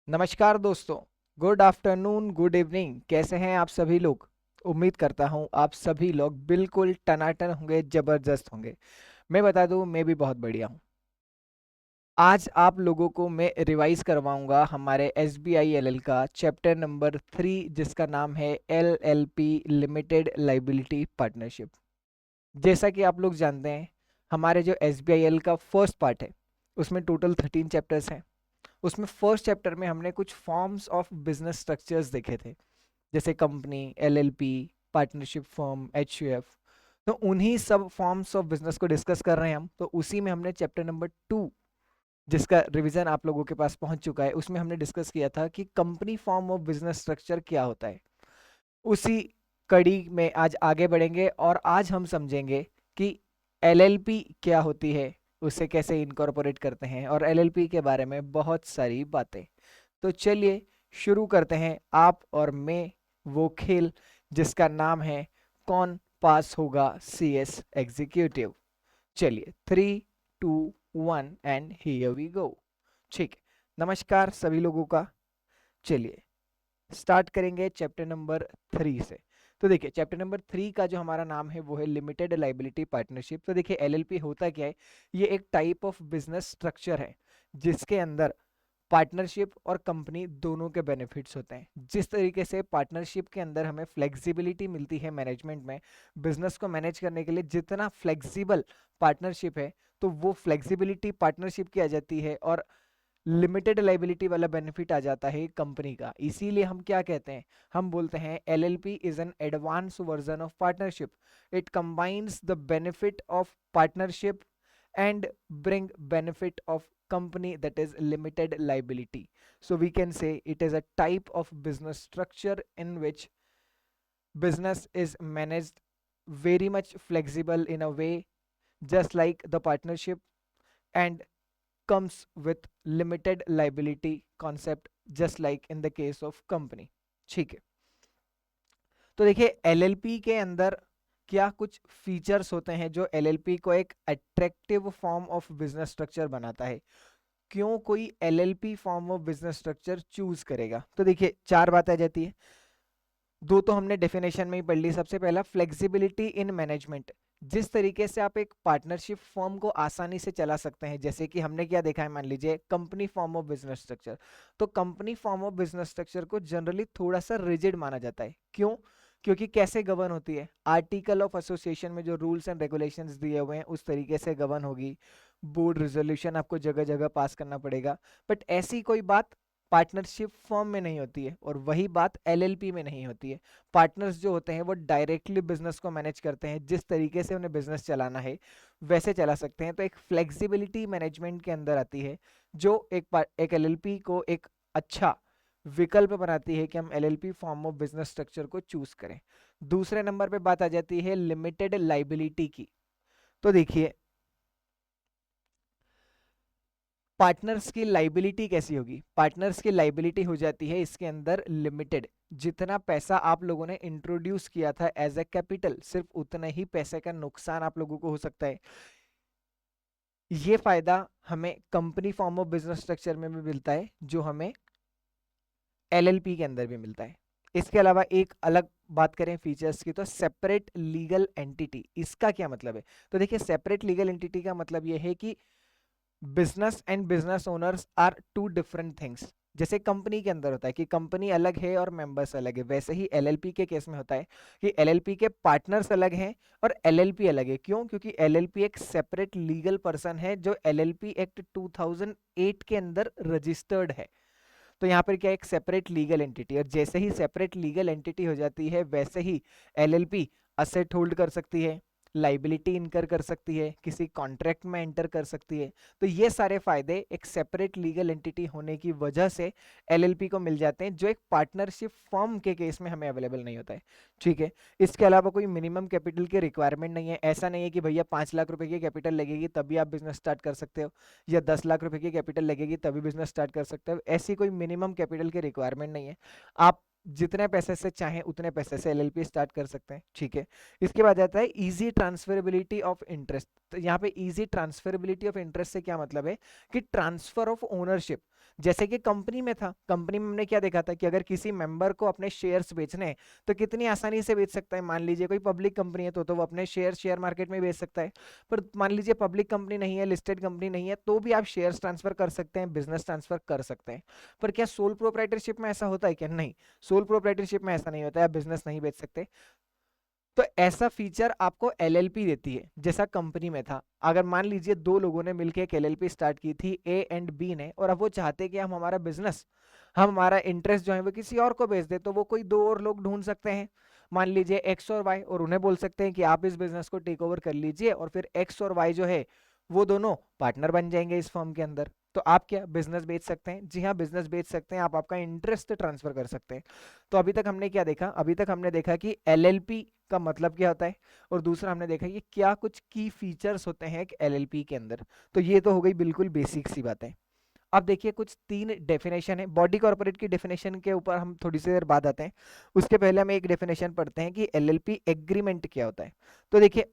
नमस्कार दोस्तों। Good afternoon, good evening. कैसे हैं आप सभी लोग? उम्मीद करता हूं आप सभी लोग बिल्कुल टनाटन होंगे, जबरदस्त होंगे। मैं बता दूं, मैं भी बहुत बढ़िया हूं। आज आप लोगों को मैं रिवाइज करवाऊंगा हमारे S B I L L का चैप्टर नंबर 3, जिसका नाम है L L P limited liability partnership. जैसा कि आप लोग जानते हैं, हमारे जो एस बी आई एल का फर्स्ट पार्ट है उसमें टोटल 13 चैप्टर्स हैं। उसमें फर्स्ट चैप्टर में हमने कुछ फॉर्म्स ऑफ बिजनेस स्ट्रक्चर्स देखे थे, जैसे company, LLP, partnership firm, HUF. तो उन्हीं सब फॉर्म्स ऑफ बिजनेस को डिस्कस कर रहे हैं हम। तो उसी में हमने चैप्टर नंबर 2, जिसका रिवीजन आप लोगों के पास पहुंच चुका है, उसमें हमने डिस्कस किया था कि company form of business structure क्या होता है। उसी कड़ी में आज आगे बढ़ेंगे और आज हम समझेंगे कि एलएलपी क्या होती है, उसे कैसे इनकॉर्पोरेट करते हैं, और एलएलपी के बारे में बहुत सारी बातें। तो चलिए शुरू करते हैं, आप और मैं, वो खेल जिसका नाम है कौन पास होगा सीएस एग्जीक्यूटिव। चलिए 3, 2, 1 एंड हियर वी गो। ठीक है, नमस्कार सभी लोगों का। चलिए स्टार्ट करेंगे चैप्टर नंबर 3 से। तो देखिए, चैप्टर नंबर 3 का जो हमारा नाम है वो है लिमिटेड लाइबिलिटी पार्टनरशिप। तो देखिए, एलएलपी होता क्या है? ये एक टाइप ऑफ बिजनेस स्ट्रक्चर है जिसके अंदर पार्टनरशिप और कंपनी दोनों के बेनिफिट्स होते हैं। जिस तरीके से पार्टनरशिप के अंदर हमें फ्लेक्सिबिलिटी मिलती है मैनेजमेंट में, बिजनेस को मैनेज करने के लिए जितना फ्लेक्सिबल पार्टनरशिप है, तो वो फ्लेक्सिबिलिटी पार्टनरशिप की आ जाती है, और लिमिटेड लाइबिलिटी वाला बेनिफिट आ जाता है कंपनी का। इसीलिए हम क्या कहते हैं? हम बोलते हैं LLP is an advance version of partnership. It combines the benefit of partnership and bring benefit of company, that is limited liability. So we can say it is a type of business structure in which business is managed very much flexible in a way, just like the partnership, and comes with limited liability concept, just like in the case of company. ठीक है, तो देखिए LLP के अंदर क्या कुछ features होते हैं जो एलएलपी को एक attractive form of business structure बनाता है। क्यों कोई LLP form of business structure choose करेगा? तो देखिए चार बातें आ जाती है। दो तो हमने डेफिनेशन में ही पढ़ ली। सबसे पहला, फ्लेक्सिबिलिटी इन मैनेजमेंट। जिस तरीके से आप एक पार्टनरशिप फर्म को आसानी से चला सकते हैं, जैसे कि हमने क्या देखा है, मान लीजिए company form of business structure. तो company form of business structure को जनरली थोड़ा सा रिजिड माना जाता है। क्यों? क्योंकि कैसे गवर्न होती है, आर्टिकल ऑफ एसोसिएशन में जो रूल्स एंड रेगुलेशंस दिए हुए हैं उस तरीके से गवर्न होगी। बोर्ड रेजोल्यूशन आपको जगह जगह पास करना पड़ेगा। बट ऐसी कोई बात पार्टनरशिप फर्म में नहीं होती है, और वही बात एलएलपी में नहीं होती है। पार्टनर्स जो होते हैं वो डायरेक्टली बिजनेस को मैनेज करते हैं, जिस तरीके से उन्हें बिजनेस चलाना है वैसे चला सकते हैं। तो एक फ्लेक्सिबिलिटी मैनेजमेंट के अंदर आती है, जो एक एलएलपी को एक अच्छा विकल्प बनाती है कि हम LLP form of business structure को चूज करें। दूसरे नंबर पे बात आ जाती है लिमिटेड लाइबिलिटी की। तो देखिए, पार्टनर्स की लाइबिलिटी कैसी होगी? पार्टनर्स की लाइबिलिटी हो जाती है इसके अंदर लिमिटेड। जितना पैसा आप लोगों ने इंट्रोड्यूस किया था एज ए कैपिटल, सिर्फ उतना ही पैसे का नुकसान आप लोगों को हो सकता है। ये फायदा हमें company form of business structure में भी मिलता है, जो हमें एलएलपी के अंदर भी मिलता है। इसके अलावा एक अलग बात करें फीचर्स की, तो सेपरेट लीगल एंटिटी। इसका क्या मतलब है? तो देखिए, सेपरेट लीगल एंटिटी का मतलब यह है कि business and business owners are two different things. जैसे कंपनी के अंदर होता है कि कंपनी अलग है और मेंबर्स अलग है, वैसे ही एलएलपी के केस में होता है कि एलएलपी के पार्टनर्स अलग हैं और एलएलपी अलग है। क्यों? क्योंकि एलएलपी एक सेपरेट लीगल पर्सन है जो एलएलपी एक्ट 2008 के अंदर रजिस्टर्ड है। तो यहाँ पर क्या, एक सेपरेट लीगल एंटिटी। और जैसे ही सेपरेट लीगल एंटिटी हो जाती है, वैसे ही एलएलपी असेट होल्ड कर सकती है, लाइबिलिटी इनकर कर सकती है, किसी कॉन्ट्रैक्ट में एंटर कर सकती है। तो ये सारे फायदे एक सेपरेट लीगल एंटिटी होने की वजह से एलएलपी को मिल जाते हैं, जो एक पार्टनरशिप फर्म के केस में हमें अवेलेबल नहीं होता है। ठीक है, इसके अलावा कोई मिनिमम कैपिटल की रिक्वायरमेंट नहीं है। ऐसा नहीं है कि भैया 5 लाख रुपए की कैपिटल लगेगी तभी आप बिजनेस स्टार्ट कर सकते हो, या 10 लाख रुपए की कैपिटल लगेगी तभी बिजनेस स्टार्ट कर सकते हो। ऐसी कोई मिनिमम कैपिटल की रिक्वायरमेंट नहीं है। आप जितने पैसे से चाहें उतने पैसे से एलएलपी स्टार्ट कर सकते हैं, ठीक है। इसके बाद आता है इजी ट्रांसफरेबिलिटी ऑफ इंटरेस्ट। तो यहाँ पे इजी ट्रांसफरेबिलिटी ऑफ इंटरेस्ट से क्या मतलब है कि ट्रांसफर ऑफ ओनरशिप। जैसे कि कंपनी में था, कंपनी में हमने क्या देखा था कि अगर किसी मेंबर को अपने शेयर्स बेचने हैं तो कितनी आसानी से बेच सकता है। मान लीजिए कोई पब्लिक कंपनी है तो वो अपने शेयर मार्केट में बेच सकता है। पर मान लीजिए पब्लिक कंपनी नहीं है, लिस्टेड कंपनी नहीं है, तो भी आप शेयर्स ट्रांसफर कर सकते हैं, बिजनेस ट्रांसफर कर सकते हैं। पर क्या सोल प्रोप्राइटरशिप में ऐसा होता है क्या? नहीं, सोल प्रोप्राइटरशिप में ऐसा नहीं होता है, आप बिजनेस नहीं बेच सकते। तो ऐसा फीचर आपको एलएलपी देती है, जैसा कंपनी में था। अगर मान लीजिए दो लोगों ने मिलकर एक एलएलपी स्टार्ट की थी, ए एंड बी ने, और अब वो चाहते कि हम हमारा बिजनेस, हम हमारा इंटरेस्ट जो है वो किसी और को बेच दे, तो वो कोई दो और लोग ढूंढ सकते हैं, मान लीजिए एक्स और वाई, और उन्हें बोल सकते हैं कि आप इस बिजनेस को टेक ओवर कर लीजिए, और फिर एक्स और वाई जो है वो दोनों पार्टनर बन जाएंगे इस फर्म के अंदर। तो आप क्या बिजनेस बेच सकते हैं? जी हाँ, बिजनेस बेच सकते हैं, आप आपका इंटरेस्ट ट्रांसफर कर सकते हैं। तो अभी तक हमने क्या देखा? अभी तक हमने देखा कि एलएलपी का मतलब क्या होता है, और दूसरा हमने देखा कि क्या कुछ की फीचर्स होते हैं एक एलएलपी के अंदर। तो ये तो हो गई बिल्कुल बेसिक सी बातें। अब देखिए कुछ तीन डेफिनेशन है, बॉडी कॉर्पोरेट की डेफिनेशन के ऊपर हम थोड़ी सी देर बाद आते हैं। उसके पहले हम एक डेफिनेशन पढ़ते हैं कि एलएलपी एग्रीमेंट क्या होता है। तो देखिए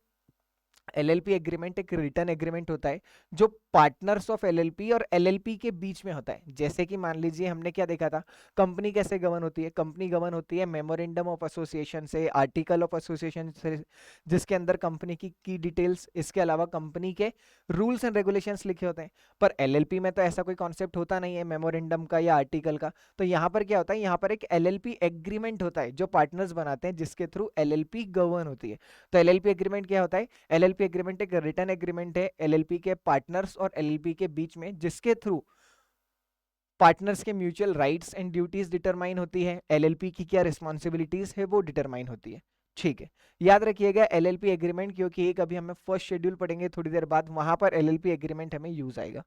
एलएलपी एग्रीमेंट एक रिटर्न एग्रीमेंट होता है जो पार्टनर्स ऑफ एलएलपी और एलएलपी के बीच में होता है। जैसे कि मान लीजिए हमने क्या देखा था, कंपनी कैसे गवर्न होती है? कंपनी गवर्न होती है मेमोरेंडम ऑफ एसोसिएशन से, आर्टिकल ऑफ एसोसिएशन से, जिसके अंदर कंपनी की डिटेल्स, इसके अलावा कंपनी के रूल्स एंड रेगुलेशंस लिखे होते हैं। पर एलएलपी में तो ऐसा कोई कॉन्सेप्ट होता नहीं है मेमोरेंडम का या आर्टिकल का। तो यहाँ पर क्या होता है, यहाँ पर एक एलएलपी एग्रीमेंट होता है जो पार्टनर्स बनाते हैं, जिसके थ्रू एलएलपी गवर्न होती है। तो एलएलपी एग्रीमेंट क्या होता है? एलएलपी एग्रीमेंट एक रिटर्न एग्रीमेंट है एलएलपी के पार्टनर्स और एलएलपी के बीच में, जिसके थ्रू पार्टनर्स के mutual rights and duties determine होती है, एलएलपी की क्या रिस्पॉन्सिबिलिटीज है वो डिटरमाइन होती है। ठीक है, याद रखिएगा एलएलपी एग्रीमेंट, क्योंकि एक अभी हमें फर्स्ट शेड्यूल पढ़ेंगे थोड़ी देर बाद, वहां पर एलएलपी एग्रीमेंट हमें यूज आएगा।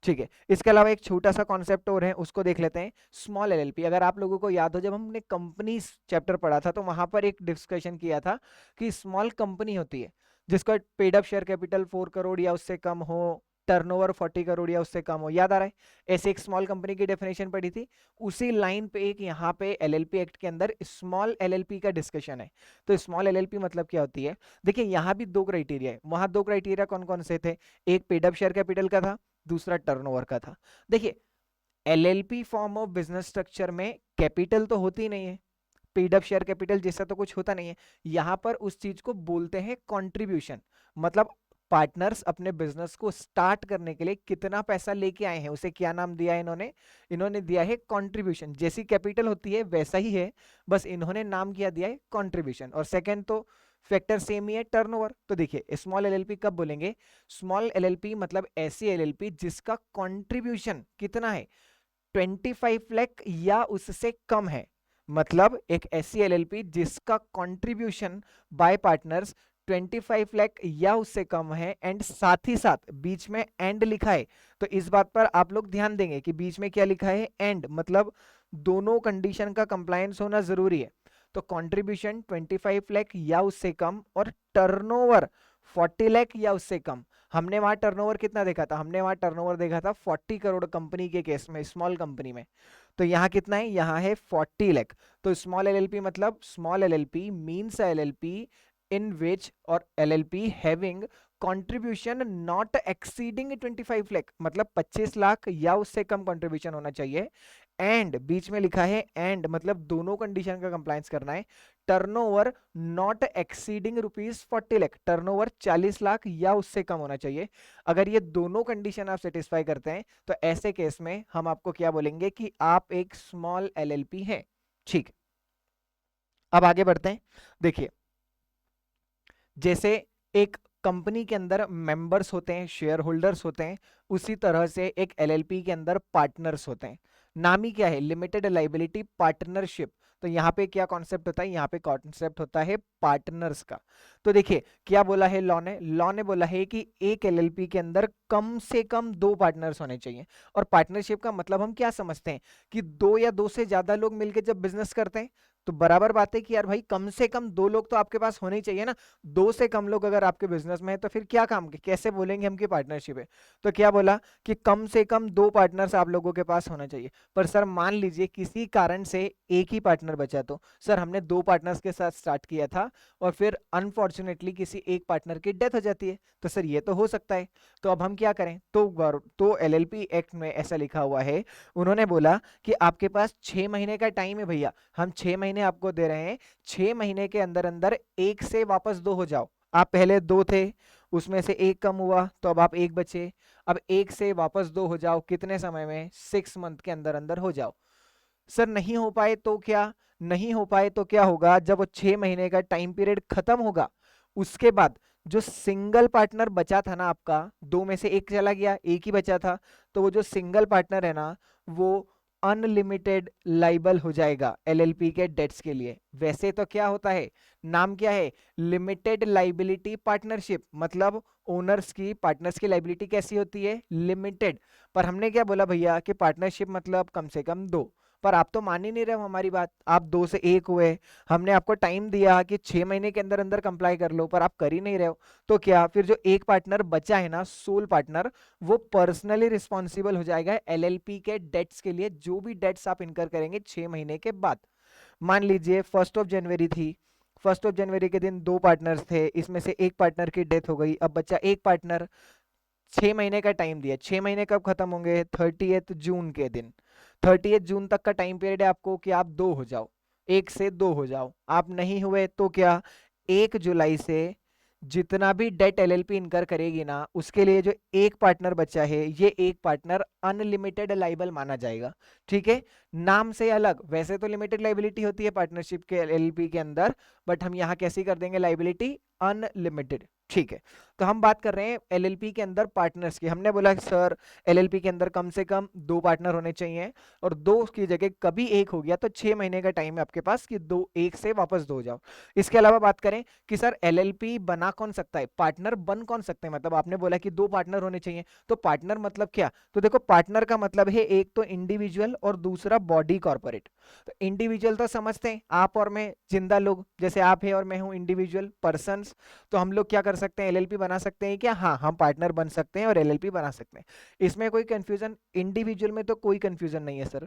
ठीक है, इसके अलावा एक छोटा सा कॉन्सेप्ट और है, उसको देख लेते हैं, स्मॉल एलएलपी। अगर आप लोगों को याद हो, जब हमने कंपनी चैप्टर पढ़ा था तो वहां पर एक डिस्कशन किया था कि स्मॉल कंपनी होती है जिसका paid up share capital 4 crore या उससे कम हो, टर्नओवर 40 करोड़ या उससे कम हो। याद आ रहा है? ऐसे एक स्मॉल कंपनी की डेफिनेशन पढ़ी थी। उसी लाइन पे एक यहाँ पे एलएलपी एक्ट के अंदर स्मॉल एलएलपी का डिस्कशन है। तो स्मॉल एलएलपी मतलब क्या होती है? देखिए यहाँ भी दो क्राइटेरिया है, वहां दो क्राइटेरिया कौन कौन से थे? एक पेड अप शेयर कैपिटल का था, दूसरा टर्नओवर का था। देखिए LLP form of business structure में कैपिटल तो होती नहीं है, पेड अप शेयर कैपिटल जैसा तो कुछ होता नहीं है। यहां पर उस चीज को बोलते हैं कंट्रीब्यूशन। मतलब पार्टनर्स अपने बिजनेस को स्टार्ट करने के लिए कितना पैसा लेके आए हैं, उसे क्या नाम दिया है इन्होंने? इन्होंने दिया है कंट्रीब्यूशन। जैसी कैपिटल होती है वैसा ही है, बस इन्होंने नाम क्या दिया है? कंट्रीब्यूशन। और सेकंड तो फैक्टर सेम ही है, टर्नओवर। तो देखिए स्मॉल एलएलपी कब बोलेंगे? स्मॉल एलएलपी मतलब ऐसी एलएलपी जिसका कंट्रीब्यूशन कितना है? 25 लाख या उससे कम है। मतलब एक ऐसी एलएलपी जिसका कंट्रीब्यूशन बाय पार्टनर्स 25 लाख या उससे कम है, एंड साथ ही साथ बीच में एंड लिखा है। तो इस बात पर आप लोग ध्यान देंगे कि बीच में क्या लिखा है? एंड, मतलब दोनों कंडीशन का कंप्लायंस होना जरूरी है। तो कंट्रीब्यूशन 25 लाख या उससे कम और टर्नओवर 40 लाख या उससे कम। हमने वहां टर्नओवर कितना देखा था? हमने वहां टर्नओवर देखा था 40 करोड़ कंपनी के केस में, स्मॉल कंपनी में। तो यहाँ कितना है? यहाँ है 40 लाख। तो स्मॉल एलएलपी मतलब स्मॉल एलएलपी मींस एलएलपी इन विच और LLP having contribution not exceeding 25 lakh, मतलब 25 लाख या उससे कम कंट्रीब्यूशन होना चाहिए। एंड बीच में लिखा है एंड, मतलब दोनों कंडीशन का कंप्लायंस करना है। Turnover not exceeding ₹40 lakh, turnover 40 lakh या उससे कम होना चाहिए। अगर ये दोनों कंडीशन आप सेटिस्फाई करते हैं तो ऐसे केस में हम आपको क्या बोलेंगे कि आप एक स्मॉल एलएलपी हैं। ठीक, अब आगे बढ़ते हैं। देखिए जैसे एक कंपनी के अंदर मेंबर्स होते हैं, शेयर होल्डर्स होते हैं, उसी तरह से एक एलएलपी के अंदर पार्टनर्स होते हैं। नाम ही क्या है? Limited liability partnership. तो यहाँ पे क्या कॉन्सेप्ट होता है? यहाँ पे कॉन्सेप्ट होता है पार्टनर्स का। तो देखिए क्या बोला है लॉ ने? लॉ ने बोला है कि एक एलएलपी के अंदर कम से कम 2 पार्टनर्स होने चाहिए। और पार्टनरशिप का मतलब हम क्या समझते हैं? कि 2 या 2 से ज्यादा लोग मिलकर जब बिजनेस करते हैं तो बराबर बात है कि यार भाई कम से कम 2 लोग तो आपके पास होने ही चाहिए ना। 2 से कम लोग अगर आपके बिजनेस में है तो फिर क्या काम के, कैसे बोलेंगे हम कि पार्टनरशिप है। तो क्या बोला कि कम से कम 2 पार्टनर्स आप लोगों के पास होना चाहिए। पर सर मान लीजिए किसी कारण से एक ही पार्टनर बचा, तो सर हमने 2 पार्टनर्स के साथ स्टार्ट किया था और फिर अनफॉर्चुनेटली किसी एक पार्टनर की डेथ हो जाती है, तो सर ये तो हो सकता है। तो अब हम क्या करें, तो एलएलपी एक्ट में ऐसा लिखा हुआ है, उन्होंने बोला कि आपके पास 6 महीने का टाइम है भैया, हम 6 महीने आपको दे रहे हैं। 6 महीने के अंदर अंदर एक से वापस 2 हो जाओ। आप पहले 2 थे, उसमें से एक कम हुआ तो अब आप एक बचे। अब एक से वापस 2 हो जाओ, कितने समय में, 6 मंथ के अंदर अंदर हो जाओ। सर नहीं हो पाए तो क्या, नहीं हो पाए तो क्या होगा, जब वो 6 महीने का टाइम पीरियड खत्म होगा उसके बाद जो सिंगल पार्टनर बचा था ना आपका, 2 में से एक चला गया, एक ही बचा था, तो वो जो सिंगल पार्टनर है ना, वो अनलिमिटेड लाइबल हो जाएगा एलएलपी के डेट्स के लिए। वैसे तो क्या होता है, नाम क्या है, लिमिटेड लाइबिलिटी पार्टनरशिप, मतलब ओनर्स की, पार्टनर्स की लाइबिलिटी कैसी होती है, लिमिटेड। पर हमने क्या बोला भैया कि पार्टनरशिप मतलब कम से कम 2। पर आप तो मान ही नहीं रहे हो हमारी बात, आप 2 से 1 हुए, हमने आपको टाइम दिया कि 6 महीने के अंदर अंदर कंप्लाई कर लो, पर आप कर ही नहीं रहे हो। तो क्या फिर जो एक पार्टनर बचा है ना, सोल पार्टनर, वो पर्सनली रिस्पॉन्सिबल हो जाएगा एलएलपी के डेट्स के लिए, जो भी डेट्स आप इनकर करेंगे 6 महीने के बाद। मान लीजिए 1 जनवरी थी, 1 जनवरी के दिन 2 पार्टनर्स थे, इसमें से एक पार्टनर की डेथ हो गई, अब बच्चा एक पार्टनर। 6 महीने का टाइम दिया, 6 महीने कब खत्म होंगे, 30 जून के दिन। 30 जून तक का टाइम पीरियड है आपको कि आप 2 हो जाओ, एक से 2 हो जाओ। आप नहीं हुए तो क्या, 1 जुलाई से जितना भी डेट एलएलपी इनकर करेगी ना, उसके लिए जो एक पार्टनर बचा है, ये एक पार्टनर अनलिमिटेड लाइबल माना जाएगा। ठीक है, नाम से अलग, वैसे तो लिमिटेड लाइबिलिटी होती है पार्टनरशिप के एलएलपी के अंदर, बट हम यहां कैसी कर देंगे लाइबिलिटी, अनलिमिटेड। ठीक है, तो हम बात कर रहे हैं एलएलपी के अंदर पार्टनर्स की। हमने बोला सर एलएलपी के अंदर कम से कम 2 पार्टनर होने चाहिए, और 2 की जगह कभी एक हो गया तो 6 महीने का टाइम है आपके पास कि 2, एक से वापस 2 हो जाओ। इसके अलावा बात करें कि सर एलएलपी बना कौन सकता है, पार्टनर बन कौन सकते हैं, मतलब आपने बोला कि 2 पार्टनर होने चाहिए, तो पार्टनर मतलब क्या, तो देखो पार्टनर का मतलब है एक तो इंडिविजुअल और दूसरा बॉडी कॉर्पोरेट। तो इंडिविजुअल तो समझते हैं, आप और मैं जिंदा लोग, जैसे आप है और मैं हूं इंडिविजुअल पर्सन्स, तो हम लोग क्या कर सकते हैं, एलएलपी बना सकते हैं क्या, हाँ हम पार्टनर बन सकते हैं और एलएलपी बना सकते हैं। इसमें कोई कंफ्यूजन, इंडिविजुअल में तो कोई कंफ्यूजन नहीं है सर।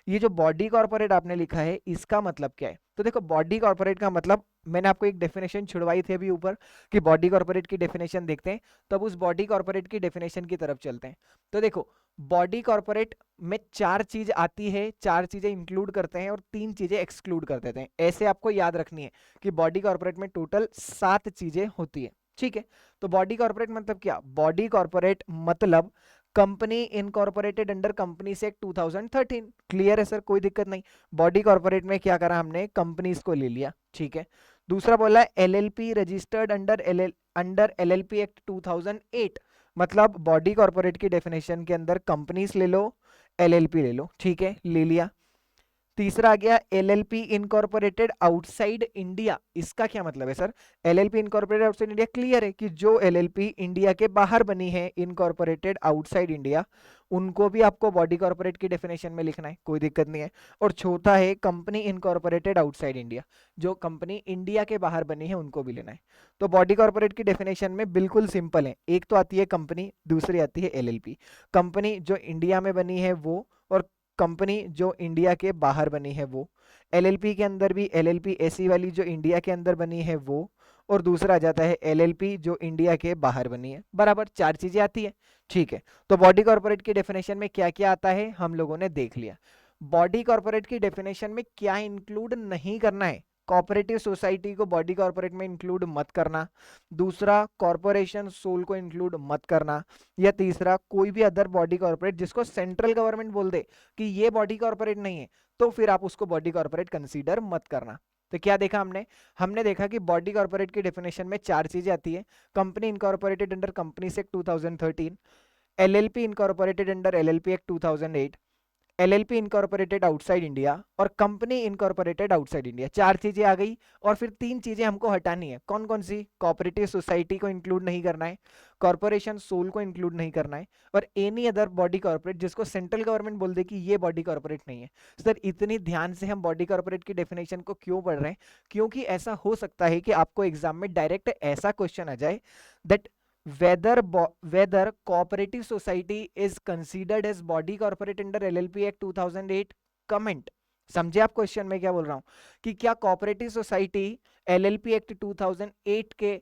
ये जो बॉडी कॉर्पोरेट आपने लिखा है, इसका मतलब क्या है, तो देखो बॉडी कॉर्पोरेट का मतलब, मैंने आपको एक डेफिनेशन छुड़वाई थी अभी ऊपर कि बॉडी कॉर्पोरेट की डेफिनेशन देखते हैं, तब उस बॉडी कॉर्पोरेट की डेफिनेशन की तरफ चलते हैं। तो देखो बॉडी कॉर्पोरेट में 4 चीज आती है, 4 चीजें इंक्लूड करते हैं और 3 चीजें एक्सक्लूड कर देते हैं। ऐसे आपको याद रखनी है कि बॉडी कॉर्पोरेट में टोटल 7 चीजें होती है। ठीक है, तो बॉडी कॉर्पोरेट मतलब क्या, बॉडी कॉर्पोरेट मतलब company incorporated under companies act 2013। Clear है सर, कोई दिक्कत नहीं। बॉडी कॉर्पोरेट में क्या करा हमने, कंपनीज को ले लिया। ठीक है, दूसरा बोला LLP registered under LLP act 2008, मतलब बॉडी कॉर्पोरेट की डेफिनेशन के अंदर कंपनीज ले लो, एलएलपी ले लो। ठीक है, ले लिया। तीसरा आ गया एलएलपी इनकॉर्पोरेटेड आउटसाइड इंडिया। इसका क्या मतलब है sir, LLP incorporated outside India, clear है कि जो एलएलपी इंडिया के बाहर बनी है इनकॉर्पोरेटेड आउटसाइड इंडिया, उनको भी आपको बॉडी कॉर्पोरेट की डेफिनेशन में लिखना है, कोई दिक्कत नहीं है। और चौथा है कंपनी इनकॉर्पोरेटेड आउटसाइड इंडिया, जो कंपनी इंडिया के बाहर बनी है उनको भी लेना है। तो बॉडी कॉर्पोरेट की डेफिनेशन में बिल्कुल सिंपल है, एक तो आती है कंपनी, दूसरी आती है एलएलपी। कंपनी जो इंडिया में बनी है वो, और कंपनी जो इंडिया के बाहर बनी है वो। एलएलपी के अंदर भी एलएलपी ऐसी वाली जो इंडिया के अंदर बनी है वो, और दूसरा आ जाता है एलएलपी जो इंडिया के बाहर बनी है। बराबर 4 चीजें आती है। ठीक है, तो बॉडी कॉर्पोरेट की डेफिनेशन में क्या क्या आता है हम लोगों ने देख लिया। बॉडी कॉर्पोरेट की डेफिनेशन में क्या इंक्लूड नहीं करना है, कोऑपरेटिव सोसाइटी को बॉडी कॉर्पोरेट में इंक्लूड मत करना, दूसरा कॉर्पोरेशन सोल को इंक्लूड मत करना, या तीसरा कोई भी अदर बॉडी कॉर्पोरेट जिसको सेंट्रल गवर्नमेंट बोल दे कि ये बॉडी कॉर्पोरेट नहीं है, तो फिर आप उसको बॉडी कॉर्पोरेट कंसीडर मत करना। तो क्या देखा हमने, हमने देखा कि बॉडी कॉर्पोरेट की डेफिनेशन में 4 चीजें आती है, company incorporated under companies act 2013, LLP incorporated under LLP act 2008, LLP incorporated outside India और कंपनी इनकॉर्पोरेटेड आउटसाइड इंडिया। चार चीजें आ गई और फिर तीन चीजें हमको हटानी है। कौन कौन सी? कोऑपरेटिव सोसाइटी को इंक्लूड नहीं करना है, कॉर्पोरेशन सोल को इंक्लूड नहीं करना है, और एनी अदर बॉडी कॉर्पोरेट जिसको सेंट्रल गवर्नमेंट बोल दे कि ये बॉडी कॉर्पोरेट नहीं है। सर इतनी ध्यान से हम बॉडी कॉर्पोरेट की डेफिनेशन को क्यों पढ़ रहे हैं? क्योंकि ऐसा हो सकता है कि आपको एग्जाम में डायरेक्ट ऐसा क्वेश्चन आ जाए that whether cooperative society is considered as body corporate under LLP Act 2008 comment. समझे आप क्वेश्चन में क्या बोल रहा हूं? कि क्या कोऑपरेटिव सोसाइटी एलएलपी एक्ट 2008 के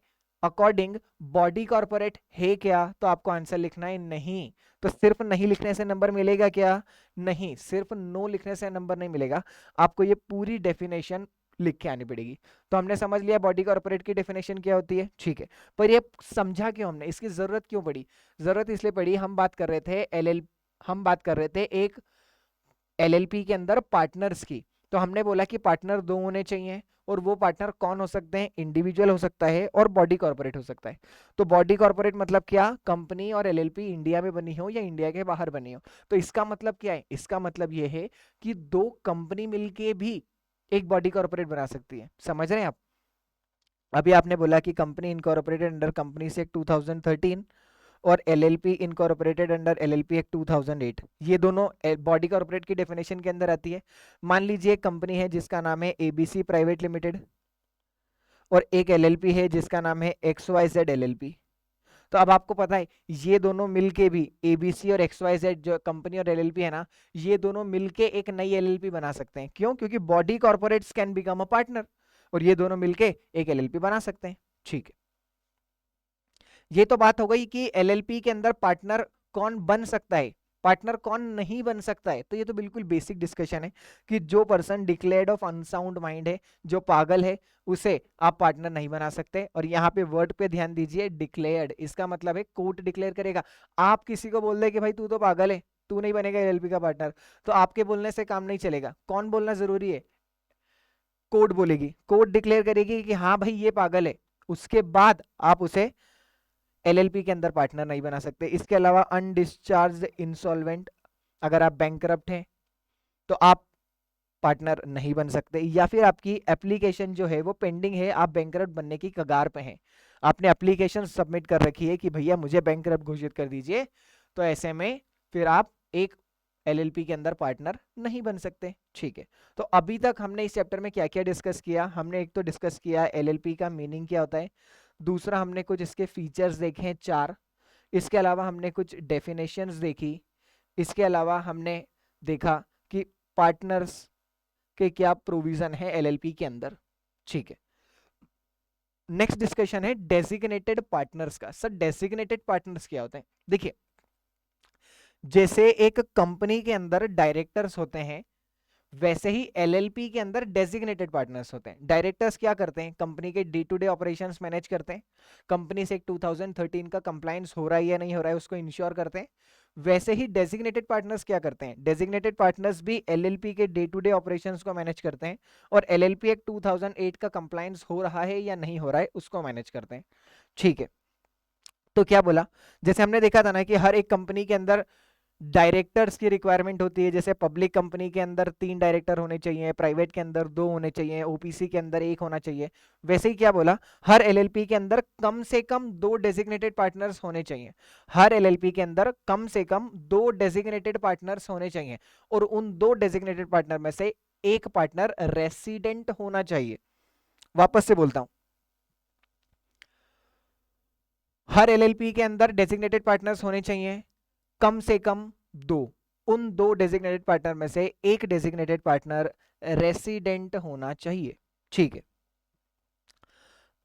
अकॉर्डिंग बॉडी कॉर्पोरेट है क्या? तो आपको आंसर लिखना है नहीं। तो सिर्फ नहीं लिखने से नंबर मिलेगा क्या? नहीं, सिर्फ नो लिखने से नंबर नहीं मिलेगा, आपको ये पूरी डेफिनेशन लिख के आनी पड़ेगी। तो हमने समझ लिया बॉडी कॉर्पोरेट की डेफिनेशन क्या होती है, ठीक है। पर ये समझा क्यों हमने, इसकी जरूरत क्यों पड़ी? जरूरत इसलिए पड़ी, हम बात कर रहे थे एक एलएलपी के अंदर पार्टनर्स की। तो हमने बोला कि पार्टनर दो होने चाहिए, और वो पार्टनर कौन हो सकते हैं? इंडिविजुअल हो सकता है और बॉडी कॉर्पोरेट हो सकता है। तो बॉडी कॉर्पोरेट मतलब क्या? कंपनी और एलएलपी इंडिया में बनी हो या इंडिया के बाहर बनी हो। तो इसका मतलब क्या है? इसका मतलब ये है कि दो कंपनी मिलके भी एक बॉडी कॉर्पोरेट बना सकती है। समझ रहे हैं आप? अभी आपने बोला कि company incorporated under companies act 2013 और LLP incorporated under LLP act 2008, ये दोनों बॉडी कॉर्पोरेट की डेफिनेशन के अंदर आती है। मान लीजिए एक कंपनी है जिसका नाम है एबीसी प्राइवेट लिमिटेड, और एक एलएलपी है जिसका नाम है XYZ एलएलपी। तो अब आपको पता है ये दोनों मिलके भी, एबीसी और XYZ जो कंपनी और एलएलपी है ना, ये दोनों मिलके एक नई एलएलपी बना सकते हैं। क्यों? क्योंकि body corporates can become a partner, और ये दोनों मिलके एक एलएलपी बना सकते हैं, ठीक है। ये तो बात हो गई कि एलएलपी के अंदर पार्टनर कौन बन सकता है, पार्टनर कौन नहीं बन सकता है। तो ये तो बिल्कुल बेसिक डिस्कशन है कि जो person declared of unsound mind है, जो पागल है, उसे आप पार्टनर नहीं बना सकते। और यहाँ पे वर्ड पे ध्यान दीजिए, डिक्लेयर्ड, इसका मतलब है कोर्ट डिक्लेयर करेगा। आप किसी को बोल दे कि भाई तू तो पागल है, तू नहीं बनेगा एलएलपी का पार्टनर, तो आपके बोलने से काम नहीं चलेगा। कौन बोलना जरूरी है? कोर्ट बोलेगी, कोर्ट डिक्लेयर करेगी कि हाँ भाई ये पागल है, उसके बाद आप उसे एलएलपी के अंदर पार्टनर नहीं बना सकते। इसके अलावा अनडिस्चार्ज्ड इंसॉल्वेंट, अगर आप बैंकरप्ट हैं तो आप पार्टनर नहीं बन सकते, या फिर आपकी एप्लीकेशन जो है वो पेंडिंग है, आप बैंकरप्ट बनने की कगार पे हैं, आपने एप्लीकेशन सबमिट कर रखी है कि भैया मुझे बैंकरप्ट घोषित कर दीजिए, तो ऐसे में फिर आप एक एलएलपी के अंदर पार्टनर नहीं बन सकते, ठीक है। तो अभी तक हमने इस चैप्टर में क्या क्या डिस्कस किया? हमने एक तो डिस्कस किया एलएलपी का मीनिंग क्या होता है, दूसरा हमने कुछ इसके फीचर्स देखे हैं 4, इसके अलावा हमने कुछ डेफिनेशंस देखी, इसके अलावा हमने देखा कि पार्टनर्स के क्या प्रोविजन है एलएलपी के अंदर, ठीक है। नेक्स्ट डिस्कशन है डेजिग्नेटेड पार्टनर्स का। सर डेजिग्नेटेड पार्टनर्स क्या होते हैं? देखिए, जैसे एक कंपनी के अंदर डायरेक्टर्स होते हैं, वैसे ही एलएलपी के अंदर डेजिग्नेटेड पार्टनर्स होते हैं। डायरेक्टर्स क्या करते हैं? कंपनी के day to day operations manage करते हैं, कंपनी से 2013 का कंप्लायंस हो रहा है या नहीं हो रहा है उसको इंश्योर करते हैं। वैसे ही डेजिग्नेटेड पार्टनर्स क्या करते हैं? डेजिग्नेटेड पार्टनर्स भी एलएलपी के डे टू डे ऑपरेशंस को मैनेज करते हैं, और एलएलपी एक्ट 2008 का कंप्लायंस हो रहा है या नहीं हो रहा है उसको मैनेज करते हैं, ठीक है। तो क्या बोला, जैसे हमने देखा था ना कि हर एक कंपनी के अंदर डायरेक्टर्स की रिक्वायरमेंट होती है। जैसे पब्लिक कंपनी के अंदर 3 डायरेक्टर होने चाहिए, प्राइवेट के अंदर 2 होने चाहिए, ओपीसी के अंदर 1 होना चाहिए। वैसे ही क्या बोला, हर एलएलपी के अंदर कम से कम 2 डेजिग्नेटेड पार्टनर्स होने चाहिए। हर एलएलपी के अंदर कम से कम 2 डेजिग्नेटेड पार्टनर्स होने चाहिए, और उन 2 डेजिग्नेटेड पार्टनर में से एक पार्टनर रेसिडेंट होना चाहिए। वापस से बोलता हूं, हर एलएलपी के अंदर डेजिग्नेटेड पार्टनर्स होने चाहिए कम से कम 2, उन 2 डेजिग्नेटेड पार्टनर में से एक डेजिग्नेटेड पार्टनर रेसिडेंट होना चाहिए, ठीक है।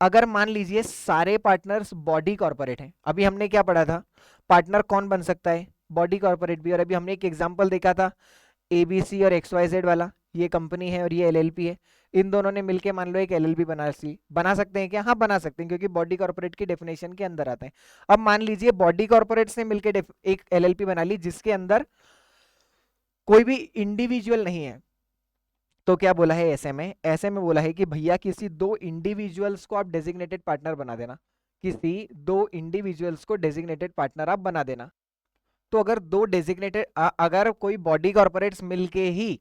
अगर मान लीजिए सारे पार्टनर्स बॉडी कॉर्पोरेट हैं, अभी हमने क्या पढ़ा था, पार्टनर कौन बन सकता है? बॉडी कॉर्पोरेट भी। और अभी हमने एक एग्जांपल देखा था एबीसी और XYZ वाला, ये कंपनी है और ये एलएलपी है, इन दोनों ने मिलके मान लो एक एलएलपी बना सकते हैं क्या? हाँ बना सकते हैं, क्योंकि बॉडी कॉर्पोरेट की डेफिनेशन के अंदर आते हैं। अब मान लीजिए बॉडी कॉर्पोरेट्स ने मिलकर एक एलएलपी बना ली जिसके अंदर कोई भी इंडिविजुअल नहीं है, तो क्या बोला है ऐसे में बोला है कि भैया किसी 2 इंडिविजुअल्स को आप डेजिग्नेटेड पार्टनर बना देना, किसी 2 इंडिविजुअल्स को डेजिग्नेटेड पार्टनर आप बना देना। तो अगर दो डेजिग्नेटेड, अगर कोई बॉडी कॉर्पोरेट्स मिलके ही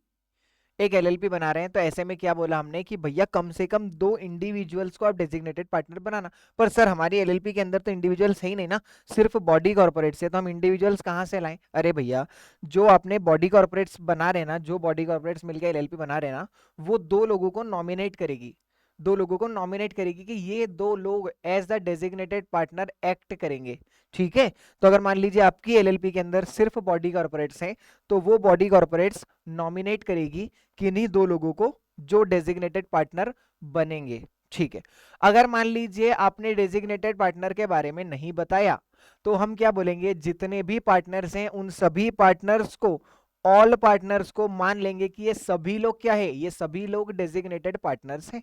एक एलएलपी बना रहे हैं, तो ऐसे में क्या बोला हमने कि भैया कम से कम दो इंडिविजुअल्स को आप डेजिग्नेटेड पार्टनर बनाना। पर सर हमारी एलएलपी के अंदर तो इंडिविजुअल्स है ही नहीं ना, सिर्फ बॉडी कॉर्पोरेट्स है, तो हम इंडिविजुअल्स कहाँ से लाएं? अरे भैया, जो आपने बॉडी कॉर्पोरेट्स बना रहे ना, जो बॉडी कॉर्पोरेट्स मिलकर एलएलपी बना रहे ना, वो दो लोगों को नॉमिनेट करेगी, दो लोगों को नॉमिनेट करेगी कि ये दो लोग as the designated partner act करेंगे। ठीक है, तो अगर मान लीजिए आपकी एलएलपी के अंदर सिर्फ बॉडी कॉर्पोरेट्स हैं, तो वो बॉडी कॉर्पोरेट्स नॉमिनेट करेगी किन्हीं दो लोगों को जो डेजिग्नेटेड पार्टनर बनेंगे। ठीक है, अगर मान लीजिए आपने डेजिग्नेटेड पार्टनर के बारे में नहीं बताया, तो हम क्या बोलेंगे, जितने भी पार्टनर्स हैं उन सभी पार्टनर्स को, ऑल पार्टनर्स को मान लेंगे कि ये सभी लोग क्या है, ये सभी लोग डेजिग्नेटेड पार्टनर्स हैं।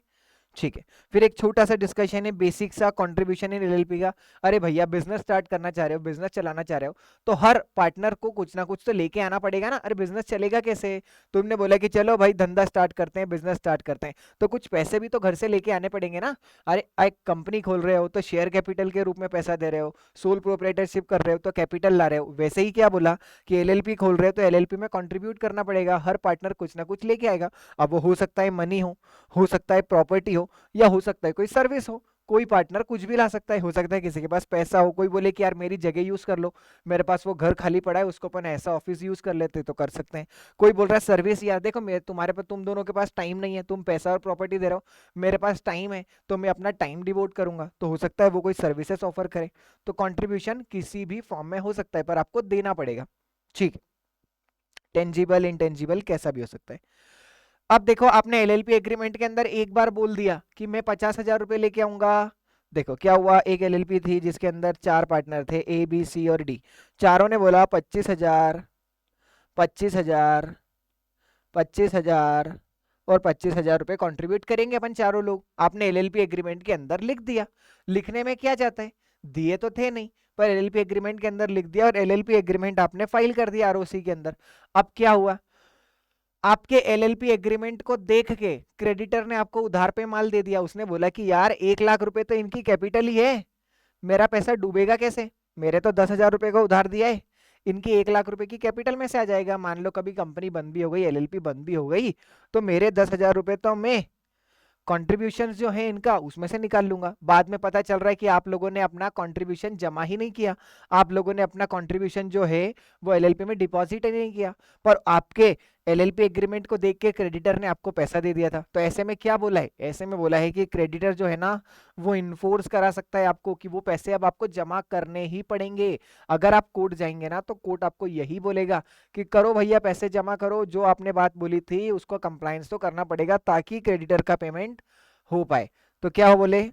ठीक है, फिर एक छोटा सा डिस्कशन है बेसिक सा कंट्रीब्यूशन इन एलएलपी का। अरे भैया, बिजनेस स्टार्ट करना चाह रहे हो, बिजनेस चलाना चाह रहे हो, तो हर पार्टनर को कुछ ना कुछ तो लेके आना पड़ेगा ना। अरे बिजनेस चलेगा कैसे? तुमने बोला कि चलो भाई धंधा स्टार्ट करते हैं, बिजनेस स्टार्ट करते हैं, तो कुछ पैसे भी तो घर से लेके आने पड़ेंगे ना। अरे एक कंपनी खोल रहे हो तो शेयर कैपिटल के रूप में पैसा दे रहे हो, सोल प्रोप्राइटरशिप कर रहे हो तो कैपिटल ला रहे हो। वैसे ही क्या बोला कि एलएलपी खोल रहे हो तो एलएलपी में कंट्रीब्यूट करना पड़ेगा, हर पार्टनर कुछ ना कुछ लेके आएगा। अब वो हो सकता है मनी हो सकता है प्रॉपर्टी हो, या हो सकता है कोई सर्विस हो। कोई पार्टनर कुछ भी ला सकता है, हो सकता है किसी के पास पैसा हो, कोई बोले कि यार मेरी जगह यूज कर लो, मेरे पास वो घर खाली पड़ा है, उसको अपन ऐसा ऑफिस यूज कर लेते तो कर सकते हैं। कोई बोल रहा है सर्विस, यार देखो मेरे तुम्हारे पास, तुम दोनों के पास टाइम नहीं है, तुम पैसा और प्रॉपर्टी दे रहे हो, मेरे पास टाइम है तो मैं अपना टाइम डिवोट करूंगा, तो हो सकता है वो कोई सर्विसेज ऑफर करे। तो कॉन्ट्रीब्यूशन किसी भी फॉर्म में हो सकता है, पर आपको देना पड़ेगा। ठीक, टेंजिबल इंटेंजिबल कैसा भी हो सकता है। अब देखो, आपने एलएलपी एग्रीमेंट के अंदर एक बार बोल दिया कि मैं 50,000 रुपए लेके आऊंगा। देखो क्या हुआ, एक एलएलपी थी जिसके अंदर चार पार्टनर थे, ए बी सी और डी। चारों ने बोला 25,000, 25,000, 25,000 और 25,000 रुपए कंट्रीब्यूट करेंगे अपन चारों लोग। आपने एलएलपी एग्रीमेंट के अंदर लिख दिया। लिखने में क्या जाता है, दिए तो थे नहीं, पर एलएलपी एग्रीमेंट के अंदर लिख दिया और एलएलपी एग्रीमेंट आपने फाइल कर दिया आरओसी के अंदर। अब क्या हुआ, आपके एलएलपी एग्रीमेंट को देख के क्रेडिटर ने आपको उधार पे माल दे दिया। उसने बोला कि यार 1 लाख रुपए तो इनकी कैपिटल ही है, मेरा पैसा डूबेगा कैसे, मेरे तो 10,000 रुपए का उधार दिया है, इनकी 1 लाख रुपए की कैपिटल में से आ जाएगा। मान लो कभी कंपनी बंद भी हो गई, एलएलपी बंद भी हो गई, तो मेरे 10,000 रुपए तो मैं कॉन्ट्रीब्यूशन जो है इनका उसमें से निकाल लूंगा। बाद में पता चल रहा है कि आप लोगों ने अपना कॉन्ट्रीब्यूशन जमा ही नहीं किया, आप लोगों ने अपना कॉन्ट्रीब्यूशन जो है वो एलएलपी में डिपॉजिट ही नहीं किया, पर आपके एलएलपी एग्रीमेंट को देख के क्रेडिटर ने आपको पैसा दे दिया था। तो ऐसे में क्या बोला है, ऐसे में बोला है कि क्रेडिटर जो है ना, वो इन्फोर्स करा सकता है आपको कि वो पैसे अब आपको जमा करने ही पड़ेंगे। अगर आप कोर्ट जाएंगे ना, तो कोर्ट आपको यही बोलेगा कि करो भैया पैसे जमा करो, जो आपने बात बोली थी उसको कंप्लायंस तो करना पड़ेगा ताकि क्रेडिटर का पेमेंट हो पाए। तो क्या हो बोले,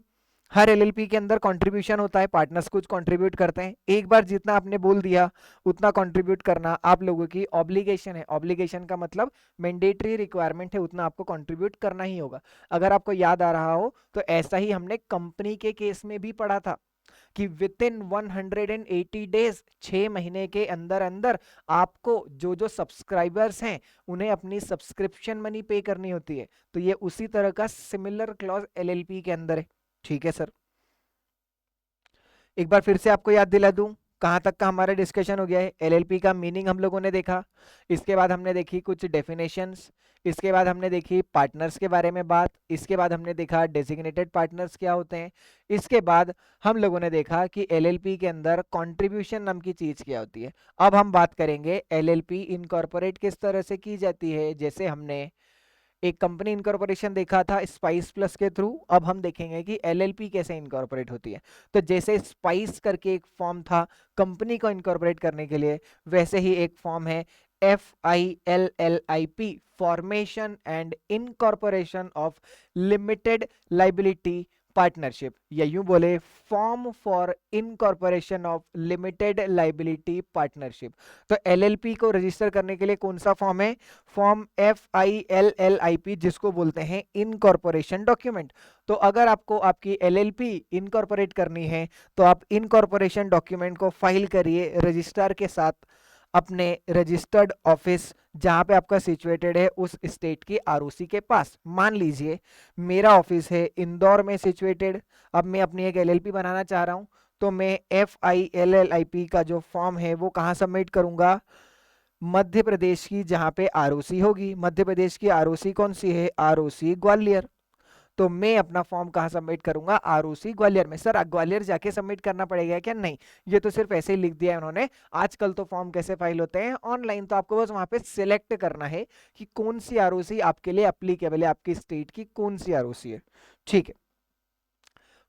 हर एलएलपी के अंदर कंट्रीब्यूशन होता है, पार्टनर्स कुछ कंट्रीब्यूट करते हैं, एक बार जितना आपने बोल दिया उतना कंट्रीब्यूट करना आप लोगों की ऑब्लिगेशन है। ऑब्लिगेशन का मतलब मैंडेटरी रिक्वायरमेंट है, उतना आपको कंट्रीब्यूट करना ही होगा। अगर आपको याद आ रहा हो तो ऐसा ही हमने कंपनी के केस में भी पढ़ा था कि विद इन 180 डेज, 6 महीने के अंदर अंदर आपको जो जो सब्सक्राइबर्स हैं उन्हें अपनी सब्सक्रिप्शन मनी पे करनी होती है। तो ये उसी तरह का सिमिलर क्लॉज एलएलपी के अंदर है। ठीक है सर, एक बार फिर से आपको याद दिला दूं कहां तक का हमारा डिस्कशन हो गया है। एलएलपी का मीनिंग हम लोगों ने देखा, इसके बाद हमने देखी कुछ डेफिनेशंस, इसके बाद हमने देखी पार्टनर्स के बारे में बात, इसके बाद हमने देखा डेजिग्नेटेड पार्टनर्स क्या होते हैं, इसके बाद हम लोगों ने देखा कि एलएलपी के अंदर कंट्रीब्यूशन नाम की चीज क्या होती है। अब हम बात करेंगे एलएलपी इनकॉर्पोरेट किस तरह से की जाती है। जैसे हमने एक कंपनी इनकॉर्पोरेशन देखा था स्पाइस प्लस के थ्रू, अब हम देखेंगे कि एलएलपी कैसे इनकॉर्पोरेट होती है। तो जैसे स्पाइस करके एक फॉर्म था कंपनी को इनकॉर्पोरेट करने के लिए, वैसे ही एक फॉर्म है FILLIP, formation and incorporation of limited liability partnership, या यूं बोले form for incorporation of limited liability partnership. तो एलएलपी को रजिस्टर करने के लिए कौन सा फॉर्म है, फॉर्म FILLIP, जिसको बोलते हैं इनकॉर्पोरेशन डॉक्यूमेंट। तो अगर आपको आपकी एलएलपी इनकॉर्पोरेट करनी है तो आप इनकॉर्पोरेशन डॉक्यूमेंट को फाइल करिए रजिस्ट्रार के साथ अपने रजिस्टर्ड ऑफिस जहां पे आपका सिचुएटेड है उस स्टेट की आरओसी के पास। मान लीजिए मेरा ऑफिस है इंदौर में सिचुएटेड, अब मैं अपनी एक एलएलपी बनाना चाह रहा हूं, तो मैं FILLIP का जो फॉर्म है वो कहाँ सबमिट करूंगा? मध्य प्रदेश की जहां पे आरओसी होगी। मध्य प्रदेश की आरओसी कौन सी है? आरओसी ग्वालियर। तो मैं अपना फॉर्म कहाँ सबमिट करूंगा? आरओसी ग्वालियर में। सर ग्वालियर जाके सबमिट करना पड़ेगा क्या? नहीं, ये तो सिर्फ ऐसे ही लिख दिया है उन्होंने। आजकल तो फॉर्म कैसे फाइल होते हैं? ऑनलाइन। तो आपको बस वहां पे सिलेक्ट करना है कि कौन सी आरओसी आपके लिए एप्लीकेबल है, आपकी स्टेट की कौन सी आरओसी है। ठीक है,